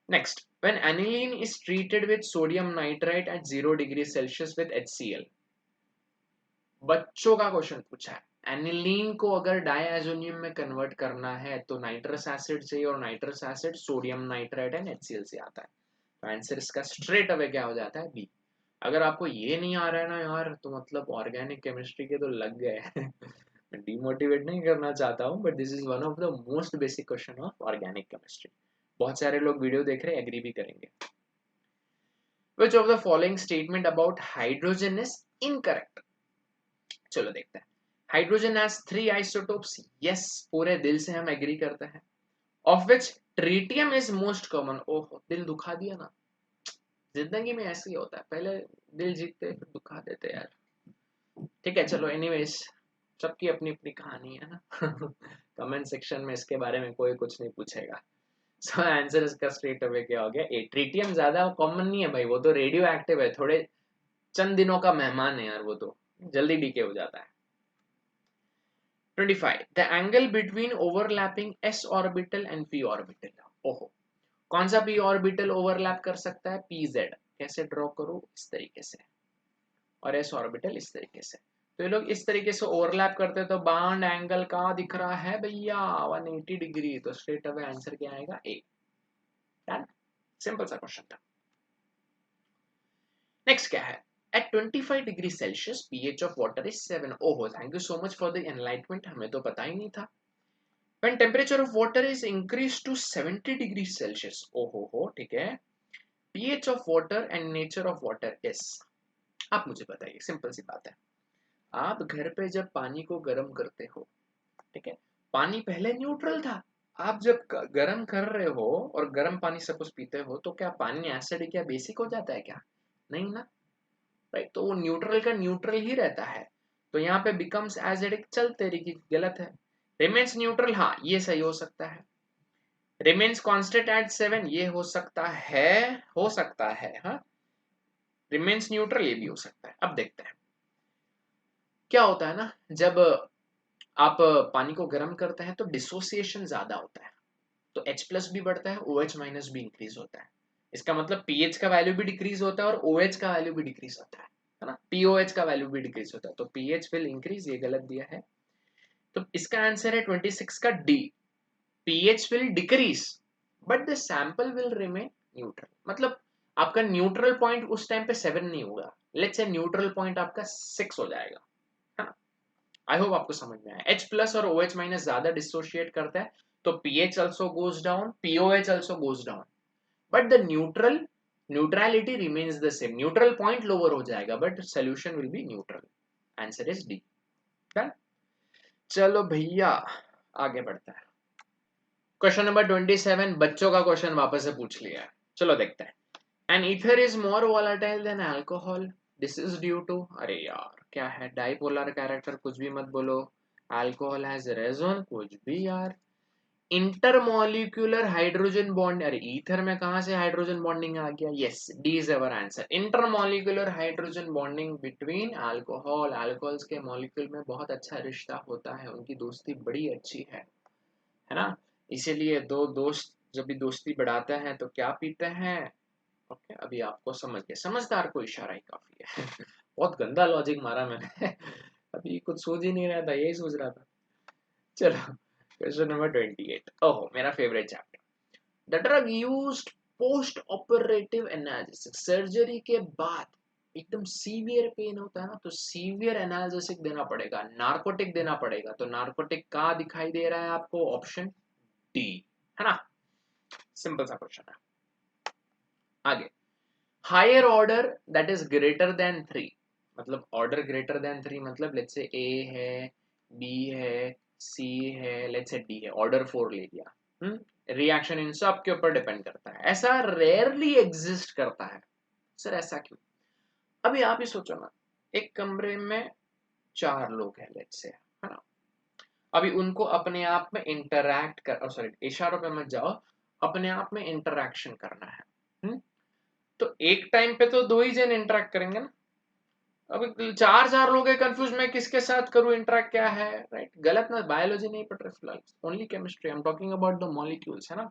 [SPEAKER 1] Next, when aniline is treated with sodium nitrite at 0 degree Celsius with HCl। बच्चों का क्वेश्चन पूछा है, एनिलीन को अगर डायazonium में कन्वर्ट करना है तो नाइट्रस एसिड चाहिए, और nitrous acid sodium nitrite and HCl से आता है। तो आंसर इसका स्ट्रेट अवे क्या हो जाता है, बी। अगर आपको ये नहीं आ रहा है ना यार, तो मतलब ऑर्गेनिक केमिस्ट्री के तो लग गए मैं डिमोटिवेट नहीं करना चाहता हूँ, but this is one of the most basic question of organic chemistry. बहुत सारे लोग वीडियो देख रहे हैं, एग्री भी करेंगे। Which of the following statement about hydrogen is incorrect? चलो देखते हैं। हाइड्रोजन हैज 3 आइसोटोप्स, यस पूरे दिल से हम एग्री करते हैं। Of which tritium is most common. Oh, दिल दुखा दिया ना, जिंदगी में ऐसे ही होता है, पहले दिल जीतते फिर दुखा देते यार। ठीक है चलो, एनीवेज सबकी अपनी अपनी कहानी है ना कमेंट सेक्शन में इसके बारे में कोई कुछ नहीं पूछेगा। सो आंसर इसका स्ट्रेट अवे क्या हो गया, ए। ट्रीटियम ज्यादा कॉमन नहीं है भाई, वो तो रेडियो एक्टिव है, थोड़े चंद दिनों का मेहमान है यार, वो तो जल्दी डीके हो जाता है। 25 the angle between overlapping s orbital and p orbital. ओहो, कौन सा p ऑर्बिटल ओवरलैप कर सकता है, pz। कैसे ड्रॉ करूं, इस तरीके से, और s ऑर्बिटल इस तरीके से। तो ये लोग इस तरीके से ओवरलैप करते हैं, तो बाउंड एंगल कहाँ दिख रहा है भैया, 180 डिग्री। तो स्ट्रेट अवे आंसर क्या आएगा, ए। डन, सिंपल सा क्वेश्चन था। नेक्स्ट क्या है, at 25 degree Celsius pH of water is 7। ओहो, thank you so much for the enlightenment, हमें तो पता ही नहीं था। When temperature of water is increased to 70 degree Celsius, ओहो हो, ठीक है, pH of water and nature of water is। आप मुझे बताइए, सिंपल सी बात है, आप घर पे जब पानी को गर्म करते हो, ठीक है, पानी पहले न्यूट्रल था, आप जब गर्म कर रहे हो और गर्म पानी सपोज पीते हो, तो क्या पानी एसिडिक या बेसिक हो जाता है क्या, नहीं ना, राइट। तो वो न्यूट्रल का न्यूट्रल ही रहता है, तो यहाँ पे बिकम्स एसिडिक, चल तेरी की गलत है। रिमेन्स न्यूट्रल, हाँ ये सही हो सकता है। रिमेन्स कांस्टेंट एट 7, ये हो सकता है, हो सकता है, हाँ। रिमेन्स न्यूट्रल, ये भी हो सकता है। अब देखते हैं क्या होता है ना, जब आप पानी को गर्म करते हैं तो डिसोसिएशन ज्यादा होता है, तो H प्लस भी बढ़ता है, OH माइनस भी इंक्रीज होता है। इसका मतलब pH का वैल्यू भी डिक्रीज होता है और OH का वैल्यू भी डिक्रीज होता है ना, POH का वैल्यू भी डिक्रीज होता है, तो pH विल इंक्रीज, ये गलत दिया है। तो इसका आंसर है 26 का D, pH will decrease but the sample will remain neutral. मतलब आपका न्यूट्रल पॉइंट उस टाइम पे 7 नहीं होगा, लेट्स से न्यूट्रल पॉइंट आपका 6 हो जाएगा, है ना। आई होप आपको समझ में आया। H प्लस और OH माइनस ज्यादा डिसोशिएट करता है, तो pH also goes down, POH also goes down, but the neutrality remains the same। neutral point lower हो जाएगा, but solution will be neutral। Answer is D। Done, चलो भैया आगे बढ़ता है। क्वेश्चन नंबर 27 बच्चों का क्वेश्चन वापस से पूछ लिया है, चलो देखते हैं। An ether is more volatile than alcohol, this is due to, अरे यार क्या है, डाइपोलर कैरेक्टर, कुछ भी मत बोलो, अल्कोहल हैज रेजोन, कुछ भी यार, इंटरमोलिक्यूलर हाइड्रोजन बॉन्ड, अरे ईथर में कहां से हाइड्रोजन बॉन्डिंग आ गया, yes D is our answer. Intermolecular hydrogen bonding between alcohol, alcohols के मॉलिक्यूल में बहुत अच्छा रिश्ता होता है, उनकी दोस्ती बड़ी अच्छी है ना। इसीलिए दो दोस्त जब भी दोस्ती बढ़ाते हैं तो क्या पीते हैं, ओके अभी आपको समझ गया, समझदार को इशारा ही काफी है। बहुत गंदा लॉजिक मारा मैंने। अभी कुछ सोच ही नहीं रहा था, यही सोच रहा था। चलो क्वेश्चन नंबर 28, ओहो मेरा favourite chapter. The drug used post operative analysis, surgery के बाद एकदम सीवियर पेन होता है ना, तो सीवियर एनालिसिस देना पड़ेगा, नार्कोटिक देना पड़ेगा, तो नार्कोटिक कहाँ दिखाई दे रहा है आपको, ऑप्शन डी, है ना। सिंपल सा क्वेश्चन है। आगे, higher order that is greater than 3, मतलब ऑर्डर ग्रेटर देन 3 मतलब लेट्स से ए है, बी है, सी है, लेट्स से डी है, ऑर्डर 4 ले लिया। रिएक्शन इन सब के ऊपर डिपेंड करता है, ऐसा रेयरली एग्जिस्ट करता है। सर ऐसा क्यों, अभी आप ही सोचो ना, एक कमरे में 4 लोग हैं लेट्स से, है ना, अभी उनको अपने आप में इंटरैक्ट कर, सॉरी इशारों पे मत जाओ, अपने आप में इंटरैक्शन करना है। तो एक टाइम पे तो 2 ही जन इंटरैक्ट करेंगे ना, अब 4 लोग हैं, कंफ्यूज मैं किसके साथ करूं इंटरैक्ट, क्या है, राइट गलत ना, बायोलॉजी नहीं पढ़ रहे फिलहाल, only chemistry, I am talking about the molecules, है ना।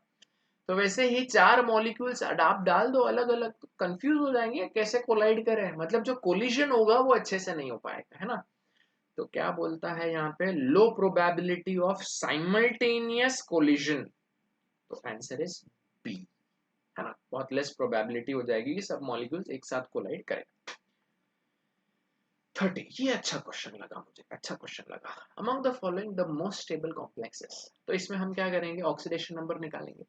[SPEAKER 1] तो वैसे ही 4 मॉलिक्यूल्स आप डाल दो अलग अलग, तो कंफ्यूज हो जाएंगे कैसे कोलाइड करें, मतलब जो कोलिजन होगा वो अच्छे से नहीं हो पाएगा, है ना। तो क्या बोलता है यहाँ पे, लो प्रोबेबिलिटी ऑफ साइमल्टेनियस कोलिजन, तो आंसर इज बी, है ना, बहुत लेस प्रोबेबिलिटी हो जाएगी कि सब मॉलिक्यूल्स एक साथ कोलाइड करें। 30, ये अच्छा क्वेश्चन लगा मुझे, अच्छा क्वेश्चन लगा। Among the following the most stable complexes, तो इसमें हम क्या करेंगे, ऑक्सीडेशन नंबर निकालेंगे।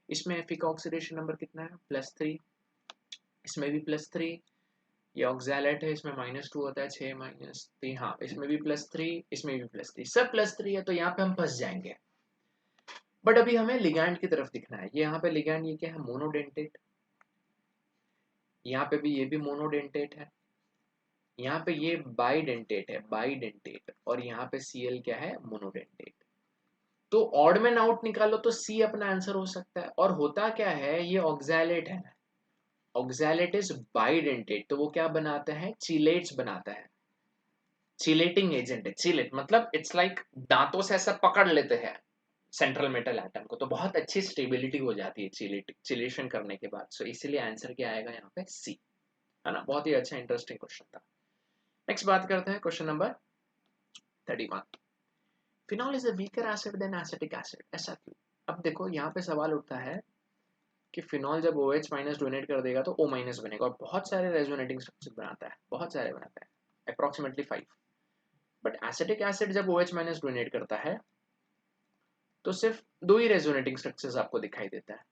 [SPEAKER 1] इसमें Fe का ऑक्सीडेशन नंबर कितना है, +3, इसमें भी +3, ये ऑक्सैलेट है, इसमें -2 होता है, 6 -3, हाँ इसमें भी +3, इसमें भी +3, सब +3 है, तो यहाँ पे हम फंस जाएंगे। बट अभी हमें लिगैंड की तरफ दिखना है, ये यहाँ पे लिगैंड, ये क्या है, मोनोडेंटेट, यहाँ पे भी ये भी मोनोडेंटेट है, यहाँ पे ये बाइडेंटेट है, बाइडेंटेट, और यहाँ पे Cl क्या है, मोनोडेंटेट। तो ऑड में आउट निकालो तो सी अपना आंसर हो सकता है। और होता क्या है, ये ऑक्सैलेट है, ऑक्सैलेट इज बाइडेंटेट, तो वो क्या बनाता है, चिलेट्स बनाता है। चिलेटिंग एजेंट है, चिलेट मतलब इट्स लाइक दांतों से ऐसा पकड़ लेते हैं सेंट्रल मेटल एटम को, तो बहुत अच्छी स्टेबिलिटी हो जाती है चिलेशन करने के बाद। सो इसीलिए आंसर क्या आएगा यहाँ पे, सी, है ना। बहुत ही अच्छा इंटरेस्टिंग क्वेश्चन था। नेक्स्ट बात करते हैं question number 31। Phenol is a weaker acid than acetic acid, ऐसा क्यों? अब देखो यहाँ पे सवाल उठता है कि फिनॉल जब OH माइनस डोनेट कर देगा तो O माइनस बनेगा और बहुत सारे रेजोनेटिंग स्ट्रक्चर बनाता है, बहुत सारे बनाता है, अप्रोक्सीमेटली 5। बट एसिटिक एसिड जब OH माइनस डोनेट करता है तो सिर्फ 2 ही रेजोनेटिंग स्ट्रक्चर्स आपको दिखाई देता है।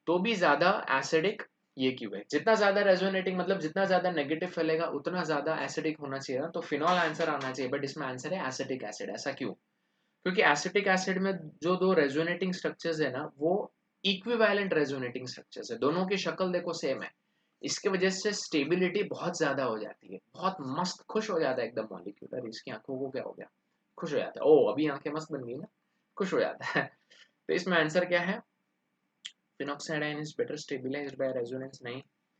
[SPEAKER 1] तो भी ज्यादा एसिडिक ये क्यों है? जितना ज्यादा रेजोनेटिंग मतलब जितना ज्यादा नेगेटिव फैलेगा उतना ज्यादा एसिडिक होना चाहिए ना, तो फिनॉल आंसर आना चाहिए, बट इसमें आंसर है एसिटिक एसिड। ऐसा क्यों? क्योंकि एसिटिक एसिड में जो 2 रेजोनेटिंग स्ट्रक्चर्स है ना, वो इक्विवेलेंट रेजोनेटिंग स्ट्रक्चर्स है, दोनों की शक्ल देखो सेम है। इसके वजह से स्टेबिलिटी बहुत ज्यादा हो जाती है, बहुत मस्त खुश हो जाता है एकदम मॉलिक्यूल। अरे इसकी आंखों को क्या हो गया, खुश हो जाता है, ओ अभी आंखें मस्त बन गई ना, खुश हो जाता है। तो इसमें आंसर क्या है, phenoxide ion is better stabilized by resonance, नहीं,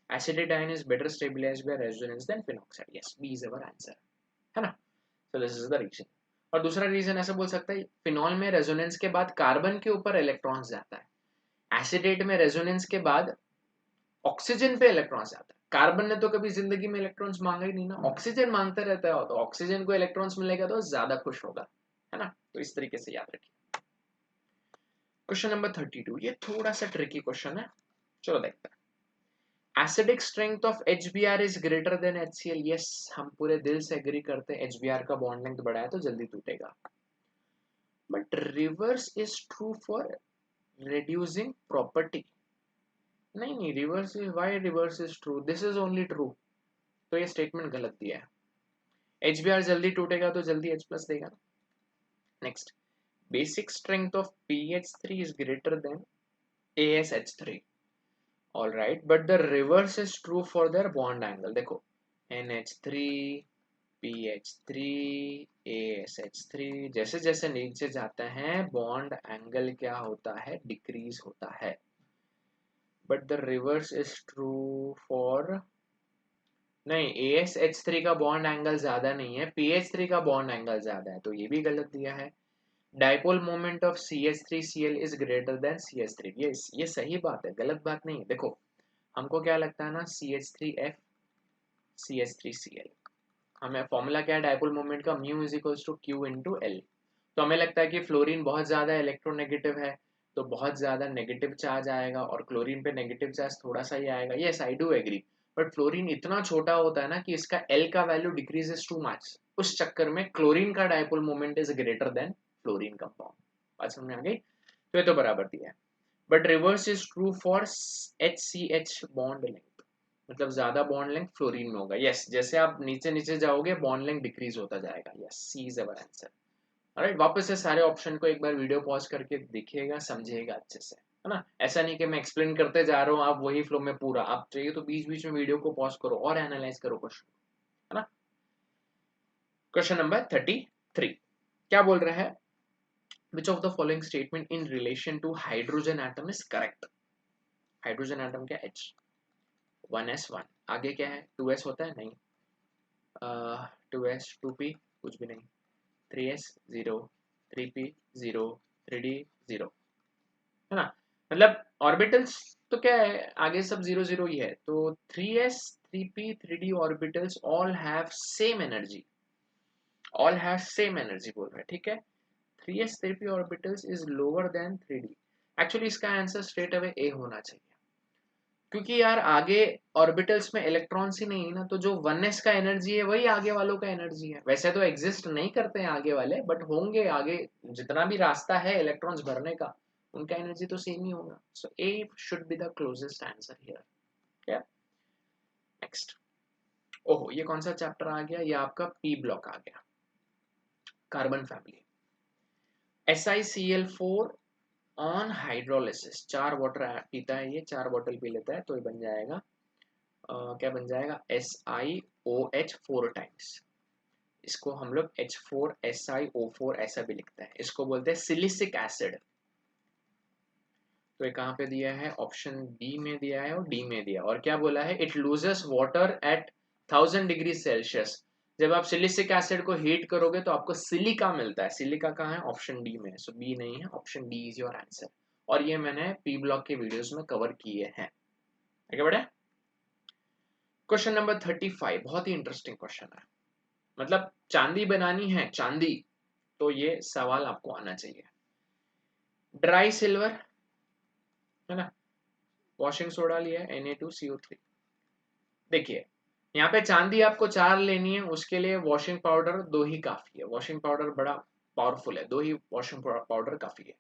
[SPEAKER 1] acetate ion is better stabilized by resonance than phenoxide, yes, B is our answer, है ना। so this is the reason। और दूसरा रीजन ऐसा बोल सकता है, फिनॉल में रेजोनेंस के बाद कार्बन के ऊपर इलेक्ट्रॉन्स जाता है, एसिडेट में रेजोनेंस के बाद ऑक्सीजन पे इलेक्ट्रॉन्स जाता है। कार्बन ने तो कभी जिंदगी में इलेक्ट्रॉन्स मांगा ही नहीं ना, ऑक्सीजन मांगता रहता है, तो ऑक्सीजन को इलेक्ट्रॉन्स मिलेगा तो ज्यादा खुश होगा, है ना। तो इस तरीके से याद रखिए। क्वेश्चन नंबर 32, ये थोड़ा सा ट्रिकी क्वेश्चन है, चलो देखते हैं। Acidic strength of HBr is greater then HCl, yes, हम पूरे दिल से एग्री करते हैं, HBr का बॉन्ड लेंथ बड़ा है तो जल्दी टूटेगा। But reverse is true for reducing property, नहीं नहीं, reverse is, why reverse is true, this is only true, तो ये स्टेटमेंट गलत दिया है। HBr जल्दी टूटेगा तो जल्दी H प्लस देगा। Next, basic strength of PH3 is greater then ASH3, all right, but the reverse is true for their bond angle. देखो NH3 PH3 ASH3, जैसे जैसे नीचे जाता है बॉन्ड एंगल क्या होता है, डिक्रीज होता है, but the reverse is true for, नहीं, ASH3 का बॉन्ड एंगल ज्यादा नहीं है, PH3 का बॉन्ड एंगल ज्यादा है, तो ये भी गलत दिया है। Dipole moment of CH3Cl is greater then CH3, ये सही बात है, गलत बात नहीं है। देखो हमको क्या लगता है ना, CH3F CH3Cl, हमें फॉर्मूला क्या है डाइपोल मोमेंट का, mu is equals to Q into L। तो हमें लगता है कि फ्लोरीन बहुत ज्यादा इलेक्ट्रोनेगेटिव है, तो बहुत ज्यादा नेगेटिव चार्ज आएगा, और क्लोरीन पे नेगेटिव चार्ज थोड़ा सा ही आएगा, yes I do agree. But fluorine इतना छोटा होता है ना कि इसका L का वैल्यू डिक्रीजेस टू मच, उस चक्कर में क्लोरीन का dipole moment is greater then fluorine compound. बात समझ में आ गई, तो ये तो बराबर दिया है। But reverse is true for HCH bond length, मतलब ज्यादा बॉन्ड लेंथ फ्लोरीन में होगा, यस, जैसे आप नीचे नीचे जाओगे बॉन्ड लेंथ डिक्रीज होता जाएगा, yes, C is our answer. Alright, वापस से सारे ऑप्शन को एक बार वीडियो पॉज करके देखिएगा, समझिएगा अच्छे से, है ना। ऐसा नहीं कि मैं एक्सप्लेन करते जा रहा हूँ आप वही फ्लो में पूरा, आप चाहिए तो बीच बीच में वीडियो को पॉज करो और एनालाइज करो क्वेश्चन, है ना। क्वेश्चन नंबर 33 क्या बोल रहा है, which of the following statement in relation to hydrogen atom is correct. Hydrogen atom क्या, H 1s1, आगे क्या है 2s होता है, नहीं, 2s 2p कुछ भी नहीं, 3s 0, 3p 0, 3d 0, है ना। मतलब ऑर्बिटल्स तो क्या है, आगे सब 0 0 ही है, तो 3s 3p 3d orbitals all have same energy, all have same energy बोल रहे हैं, ठीक है। 3s 3p orbitals is lower than 3d, actually इसका आंसर स्ट्रेट अवे ए होना चाहिए, क्योंकि यार आगे ऑर्बिटल्स में इलेक्ट्रॉन्स ही नहीं है ना, तो जो 1s का एनर्जी है वही आगे वालों का एनर्जी है, वैसे तो एग्जिस्ट नहीं करते हैं आगे वाले, बट होंगे आगे, जितना भी रास्ता है इलेक्ट्रॉन्स भरने का उनका एनर्जी तो सेम ही होगा, so A should be the closest answer here. क्या, नेक्स्ट, ओहो ये कौन सा चैप्टर आ गया, ये आपका पी ब्लॉक आ गया, carbon family. SiCl4 on hydrolysis, 4 water पीता है ये, 4 बॉटल पी लेता है तो ये बन जाएगा क्या बन जाएगा, SiOH 4 टाइम्स, इसको हम लोग H4SiO4 ऐसा भी लिखते हैं, इसको बोलते हैं सिलिसिक एसिड। तो ये कहाँ पे दिया है, ऑप्शन बी में दिया है और डी में दिया, और क्या बोला है, it loses water at 1000 degree Celsius. जब आप सिलिसिक एसिड को हीट करोगे तो आपको सिलिका मिलता है, सिलिका कहाँ है, ऑप्शन डी में, सो बी नहीं है, option D is your answer. और ये मैंने पी ब्लॉक के वीडियोस में कवर किए हैं। आगे बढ़े, क्वेश्चन नंबर 35, बहुत ही इंटरेस्टिंग क्वेश्चन है, मतलब चांदी बनानी है, चांदी, तो ये सवाल आपको आना चाहिए। ड्राई सिल्वर है ना, वॉशिंग सोडा लिया है Na2CO3। देखिए यहाँ पे चांदी आपको 4 लेनी है, उसके लिए वॉशिंग पाउडर 2 ही काफी है, वॉशिंग पाउडर बड़ा पावरफुल है, 2 ही वॉशिंग पाउडर काफी है।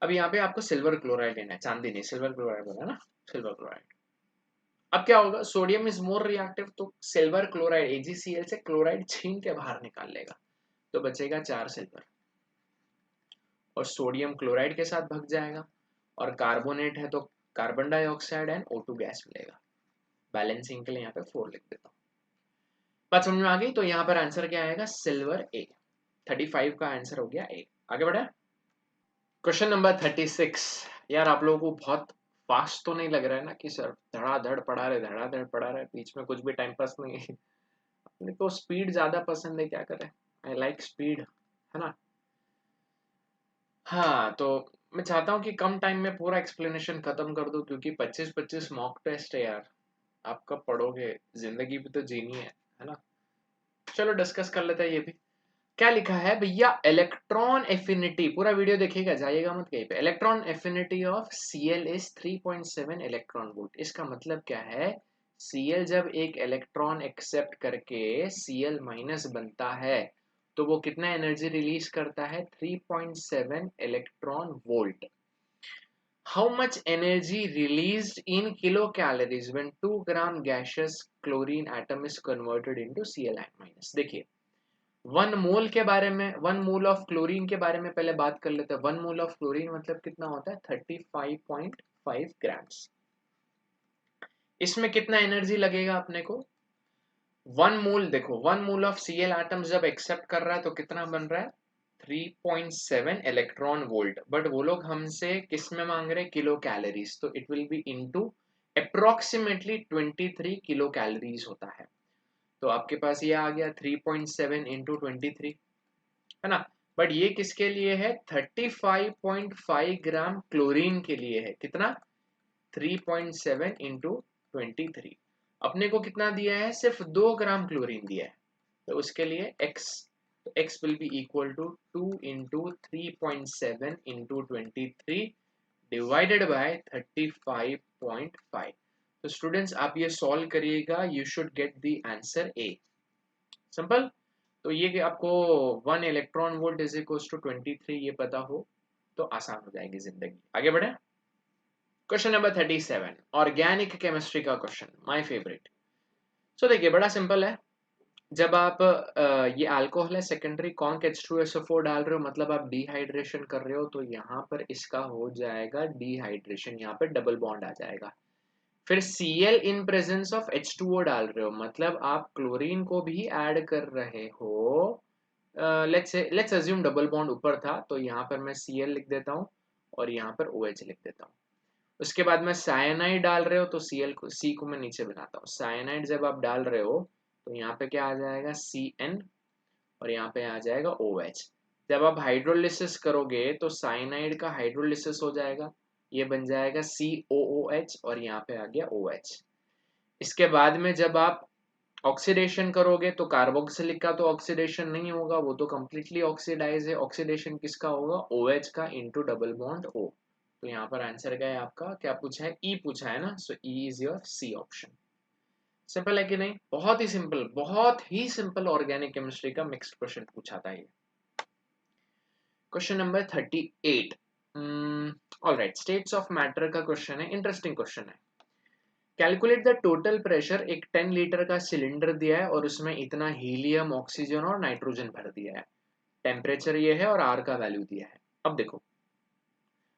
[SPEAKER 1] अब यहाँ पे आपको सिल्वर क्लोराइड लेना है, चांदी नहीं, सिल्वर क्लोराइड बोला ना, सिल्वर क्लोराइड। अब क्या होगा, सोडियम इज मोर रिएक्टिव, तो सिल्वर क्लोराइड AgCl से क्लोराइड छीन के बाहर निकाल लेगा, तो बचेगा 4 सिल्वर, और सोडियम क्लोराइड के साथ भग जाएगा, और कार्बोनेट है तो carbon dioxide and O2 gas मिलेगा। बैलेंसिंग के लिए यहाँ पे 4 लिख देता हूँ। बात समझ में आ गई, तो यहाँ पर आंसर क्या आएगा, सिल्वर ए। 35 का आंसर हो गया ए। आगे बढ़े, क्वेश्चन नंबर 36। यार आप लोगों को बहुत फास्ट तो नहीं लग रहा है ना कि सर धड़ाधड़ पढ़ा रहे, धड़ाधड़ पढ़ा रहे, बीच में कुछ भी टाइम पास नहीं है। अपने को स्पीड ज्यादा पसंद है, क्या करें, आई लाइक स्पीड, है ना। हाँ तो मैं चाहता हूँ कि कम टाइम में पूरा एक्सप्लेनेशन खत्म कर दूं, क्योंकि 25-25 मॉक टेस्ट है यार, आप कब पढ़ोगे, जिंदगी भी तो जीनी है ना। चलो डिस्कस कर लेते हैं ये भी। क्या लिखा है भैया, इलेक्ट्रॉन एफिनिटी, पूरा वीडियो देखिएगा, जाइएगा मत कहीं पे। Electron affinity of Cl is 3.7 electron volt. इसका मतलब क्या है, Cl जब एक इलेक्ट्रॉन एक्सेप्ट करके Cl माइनस बनता है तो वो कितना एनर्जी रिलीज करता है, 3.7 electron volt. How much energy released in kilo calories when 2 gram gaseous chlorine atom is converted into Cl minus. देखिए 1 मोल के बारे में, 1 मोल ऑफ क्लोरीन के बारे में पहले बात कर लेते हैं। 1 मोल ऑफ क्लोरीन मतलब कितना होता है, 35.5 ग्राम्स। इसमें कितना एनर्जी लगेगा अपने को, 1 मोल, देखो 1 मोल ऑफ Cl एटम जब एक्सेप्ट कर रहा है तो कितना बन रहा है, 3.7 इलेक्ट्रॉन वोल्ट। बट वो लोग हमसे किस में मांग रहे हैं, किलो कैलोरीज, तो it will be into approximately 23 kilo calories होता है। तो आपके पास ये आ गया 3.7 इंटू 23, है ना। बट ये किसके लिए है, 35.5 ग्राम क्लोरीन के लिए है, कितना, 3.7 इंटू 23। अपने को कितना दिया है, सिर्फ 2 ग्राम क्लोरीन दिया है, तो उसके लिए x, तो x will be equal to 2 into 3.7 into 23 divided by 35.5। तो स्टूडेंट्स आप ये सॉल्व करिएगा, you should get the answer A, simple. तो ये कि आपको 1 electron volt is equals to 23 ये पता हो तो आसान हो जाएगी जिंदगी। आगे बढ़े, क्वेश्चन नंबर 37, ऑर्गेनिक केमिस्ट्री का क्वेश्चन, माय फेवरेट। सो देखिए बड़ा सिंपल है, जब आप ये अल्कोहल है सेकेंडरी कॉन्क H2SO4 डाल रहे हो, मतलब आप डिहाइड्रेशन कर रहे हो, तो यहाँ पर इसका हो जाएगा डिहाइड्रेशन, यहाँ पर डबल बॉन्ड आ जाएगा। फिर Cl in presence of H2O डाल रहे हो, मतलब आप क्लोरीन को भी ऐड कर रहे हो। लेट्स अज्यूम डबल बॉन्ड ऊपर था, तो यहाँ पर मैं Cl लिख देता हूँ और यहाँ पर OH लिख देता हूँ। उसके बाद में साइनाइड डाल रहे हो तो Cl को, C को मैं नीचे बनाता हूँ। साइनाइड जब आप डाल रहे हो तो यहाँ पे क्या आ जाएगा, Cn, और यहाँ पे आ जाएगा OH। जब आप हाइड्रोलिसिस करोगे तो साइनाइड का हाइड्रोलिसिस हो जाएगा, ये बन जाएगा COOH, और यहाँ पे आ गया OH। इसके बाद में जब आप ऑक्सीडेशन करोगे तो कार्बोक्सिलिक का तो ऑक्सीडेशन नहीं होगा, वो तो कंप्लीटली ऑक्सीडाइज है। ऑक्सीडेशन किसका होगा, OH का इंटू डबल बॉन्ड O। तो यहाँ पर आंसर क्या है आपका, क्या पूछा है, ई पूछा है ना, so E is your C option. Simple है कि नहीं, बहुत ही सिंपल, बहुत ही सिंपल ऑर्गेनिक केमिस्ट्री का मिक्स्ड क्वेश्चन पूछा था ये। Question number 38, alright, states of matter का क्वेश्चन है, इंटरेस्टिंग क्वेश्चन है। कैलकुलेट द टोटल प्रेशर, एक 10 लीटर का सिलेंडर दिया है और उसमें इतना हीलियम, ऑक्सीजन और नाइट्रोजन भर दिया है। टेम्परेचर ये है और आर का वैल्यू दिया है। अब देखो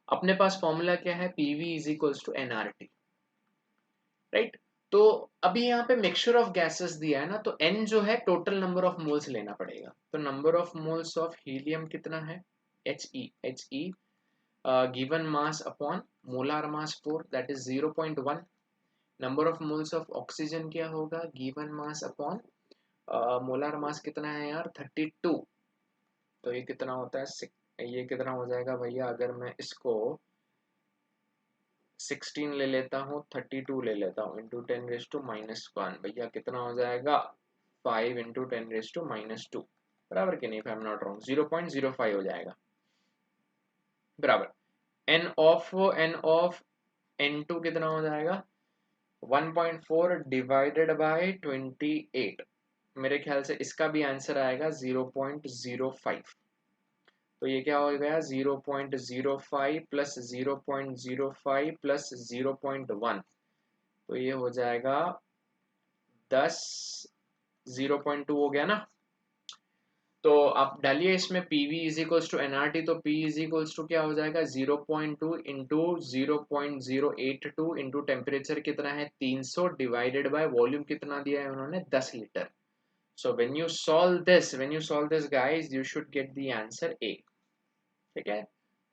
[SPEAKER 1] अपने पास फॉर्मूला क्या है, PV is equals to NRT, right. तो अभी यहाँ पे मिक्सचर ऑफ गैसेस दिया है ना, तो n जो है टोटल नंबर ऑफ मोल्स लेना पड़ेगा। तो number of moles of helium कितना है, He given mass upon molar mass 4 that is 0.1। Number of moles of oxygen क्या होगा, गिवन मास अपॉन मोलार मास कितना है यार 32। तो ये कितना होता है, ये कितना हो जाएगा भैया, अगर मैं इसको 16 ले लेता हूँ, 32 ले लेता हूँ, इंटू 10⁻⁻1, भैया कितना हो जाएगा 5 इंटू 10⁻⁻2, बराबर कि नहीं, if I'm not wrong 0.05 हो जाएगा, बराबर। n ऑफ n2 कितना हो जाएगा 1.4 डिवाइडेड बाय 28, मेरे ख्याल से इसका भी आंसर आएगा 0.05। तो ये क्या हो गया 0.05 प्लस 0.05 प्लस 0.1, तो ये हो जाएगा 10, 0.2 हो गया ना। तो आप डालिए इसमें PV is equals to NRT, तो P इज इक्वल्स टू क्या हो जाएगा 0.2 इंटू 0.082 इंटू टेम्परेचर कितना है 300 डिवाइडेड बाय वॉल्यूम कितना दिया है उन्होंने 10 litre. So when you solve this guys, you should get the answer A। ठीक है,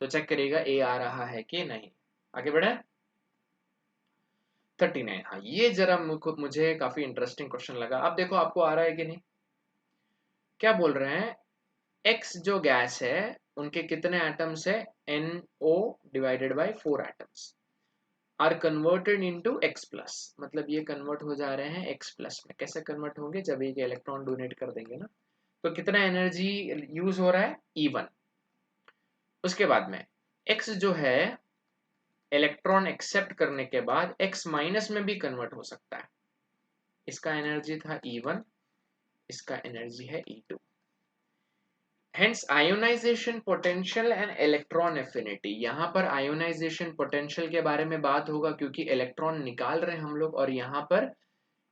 [SPEAKER 1] तो चेक करिएगा A आ रहा है कि नहीं। आगे बढ़े 39। हाँ ये जरा मुझे काफी इंटरेस्टिंग क्वेश्चन लगा। अब देखो आपको आ रहा है कि नहीं, क्या बोल रहे हैं, X जो गैस है उनके कितने एटम्स है, NO divided by 4 atoms are converted into X plus, मतलब ये कन्वर्ट हो जा रहे हैं X प्लस में। कैसे कन्वर्ट होंगे, जब एक इलेक्ट्रॉन डोनेट कर देंगे ना, तो कितना एनर्जी यूज हो रहा है E1। उसके बाद में X जो है इलेक्ट्रॉन एक्सेप्ट करने के बाद X माइनस में भी कन्वर्ट हो सकता है। इसका एनर्जी था E1, इसका एनर्जी है E2। Hence ionization potential and electron affinity, यहाँ पर ionization potential के बारे में बात होगा क्योंकि इलेक्ट्रॉन निकाल रहे हैं हम लोग, और यहाँ पर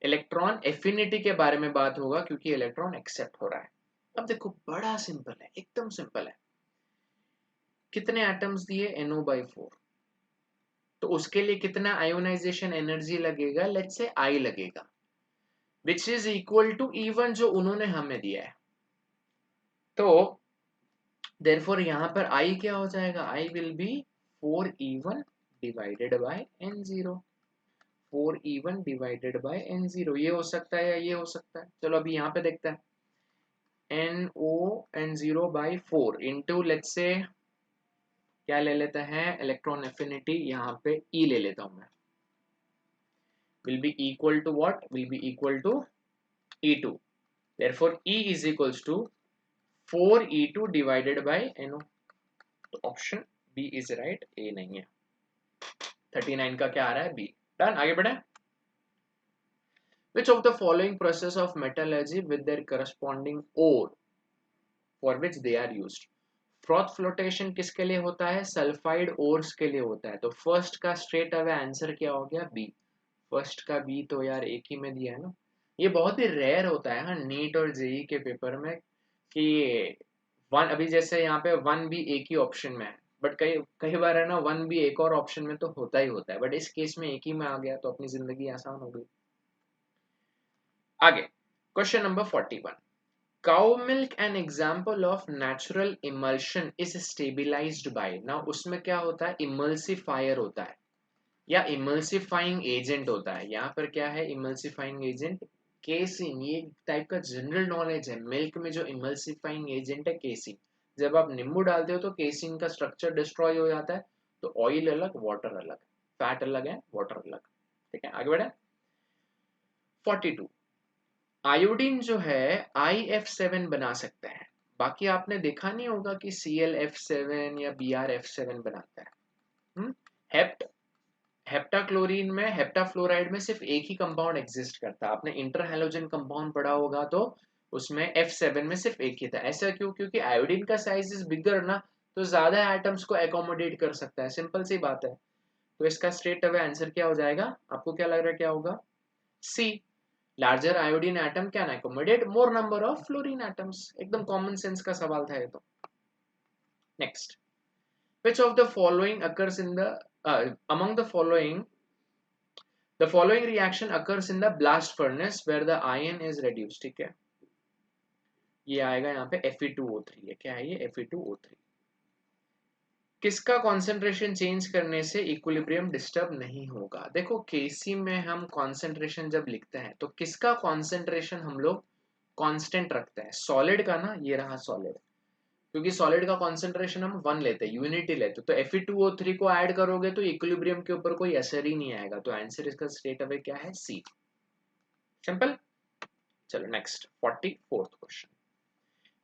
[SPEAKER 1] इलेक्ट्रॉन एफिनिटी के बारे में बात होगा क्योंकि इलेक्ट्रॉन एक्सेप्ट हो रहा है। अब देखो बड़ा सिंपल है, एकदम सिंपल है। कितने एटम्स दिए, NO/4, तो उसके लिए कितना आयोनाइजेशन एनर्जी लगेगा, लेट्स से I लगेगा, which is equal to E1 जो उन्होंने हमें दिया है। तो देयरफॉर यहाँ पर I क्या हो जाएगा, I will be 4E1 divided by N0, 4E1 divided by N0, ये हो सकता है या ये हो सकता है। चलो अभी यहाँ पे देखते हैं, N0/4 इंटू लेट्स से क्या ले लेते हैं, इलेक्ट्रॉन एफिनिटी, यहाँ पे E ले लेता हूं मैं, will be equal to what, will be equal to E2, therefore E is equals to 4E2 divided by NO। तो option B is right, A नहीं है। 39 का क्या आ रहा है, B। डन, आगे बढ़े। Which of the following process of metallurgy with their corresponding ore for which they are used? Froth flotation किसके लिए होता है, सल्फाइड ओर्स के लिए होता है। तो फर्स्ट का स्ट्रेट अवे आंसर क्या हो गया, बी। फर्स्ट का बी तो यार एक ही में दिया है ना। ये बहुत ही रेयर होता है हाँ नीट और जेई के पेपर में कि वन, अभी जैसे यहाँ पे वन भी एक ही ऑप्शन में है, बट कई कई बार है ना वन भी एक और ऑप्शन में तो होता ही होता है, बट इस केस में एक ही में आ गया तो अपनी जिंदगी आसान हो गई। आगे question number 41, cow milk an example of natural emulsion is stabilised by. ना उसमें क्या होता है, इमल्सिफायर होता है या इमल्सिफाइंग एजेंट होता है। यहाँ पर क्या है, इमल्सिफाइंग एजेंट केसिन, ये टाइप का जनरल नॉलेज है। मिल्क में जो इमल्सिफाइंग एजेंट है केसिन, जब आप नींबू डालते हो तो केसिन का स्ट्रक्चर डिस्ट्रॉय हो जाता है। तो ऑयल अलग, वाटर अलग, फैट अलग है, वाटर अलग। ठीक है, आगे बढ़े। 42, आयोडीन जो है IF7 बना सकते हैं, बाकी आपने देखा नहीं होगा कि ClF7 या BrF7 बनाता है। हेप्ट हेप्टाक्लोरीन में, हेप्टाफ्लोराइड में सिर्फ एक ही कंपाउंड एग्जिस्ट करता है। आपने इंटरहैलोजन कंपाउंड पढ़ा होगा तो उसमें F7 में सिर्फ एक ही था। ऐसा क्यों, क्योंकि आयोडीन का साइज इज बिगर ना, तो ज्यादा एटम्स को एकोमोडेट कर सकता है, सिंपल सी बात है। तो इसका स्ट्रेट अवे आंसर क्या हो जाएगा, आपको क्या लग रहा है क्या होगा, C. Larger iodine atom can accommodate more number of fluorine atoms, एकदम कॉमन सेंस का सवाल था ये तो। Next, which of the following occurs in the among the following the following reaction occurs in the blast furnace where the ion is reduced, ठीक है, ये आएगा यहाँ पे Fe2O3 है, क्या है ये Fe2O3। किसका कॉन्सेंट्रेशन चेंज करने से इक्विलिब्रियम डिस्टर्ब नहीं होगा? देखो केसी में हम कॉन्सेंट्रेशन जब लिखते हैं तो किसका कॉन्सेंट्रेशन हम लोग कांस्टेंट रखते हैं? सॉलिड का ना, ये रहा सॉलिड, क्योंकि सॉलिड का कॉन्सेंट्रेशन हम 1 लेते हैं, यूनिटी लेते हैं, तो Fe2O3 को ऐड करोगे तो इक्विलिब्रियम के ऊपर कोई असर ही नहीं आएगा, तो आंसर इसका स्ट्रेट अवे क्या है? सी। सिंपल। चलो next 44th question.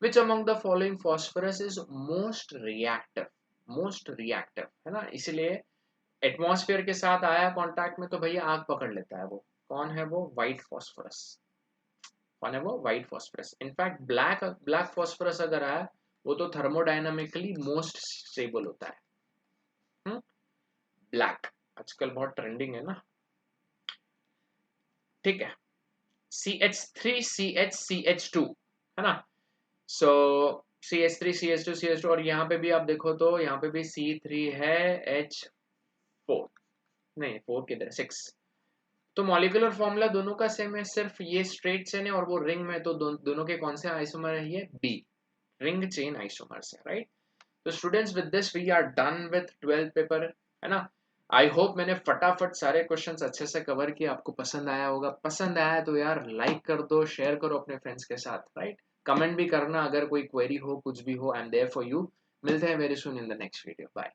[SPEAKER 1] Which among the following phosphorus is most reactive? Most reactive है ना, इसलिए एटमॉस्फेयर के साथ आया कांटेक्ट में तो भैया आग पकड़ लेता है वो। कौन है वो? White phosphorus. कौन है वो? White phosphorus. In fact black black phosphorus अगर आया वो तो थर्मोडायनामिकली मोस्ट स्टेबल होता है। ब्लैक आजकल बहुत ट्रेंडिंग है ना, ठीक है। CH3CH2 है ना, सो CH3CH2 और यहाँ पे भी आप देखो तो यहाँ पे भी C3 है, H4 नहीं, 4 किधर है, 6। तो मॉलिक्यूलर फॉर्मूला दोनों का सेम है, सिर्फ ये स्ट्रेट चेन है और वो रिंग में, तो दोनों के कौन से आइसोमर है? ये बी, रिंग चेन आइसोमर्स है, राइट। तो students with this we are done with 12th paper, है ना। आई होप मैंने फटाफट सारे क्वेश्चंस अच्छे से कवर किए, आपको पसंद आया होगा। पसंद आया तो यार लाइक कर दो, शेयर करो अपने फ्रेंड्स के साथ, राइट। कमेंट भी करना अगर कोई क्वेरी हो, कुछ भी हो, I am there for you. मिलते हैं very soon in the next video, bye.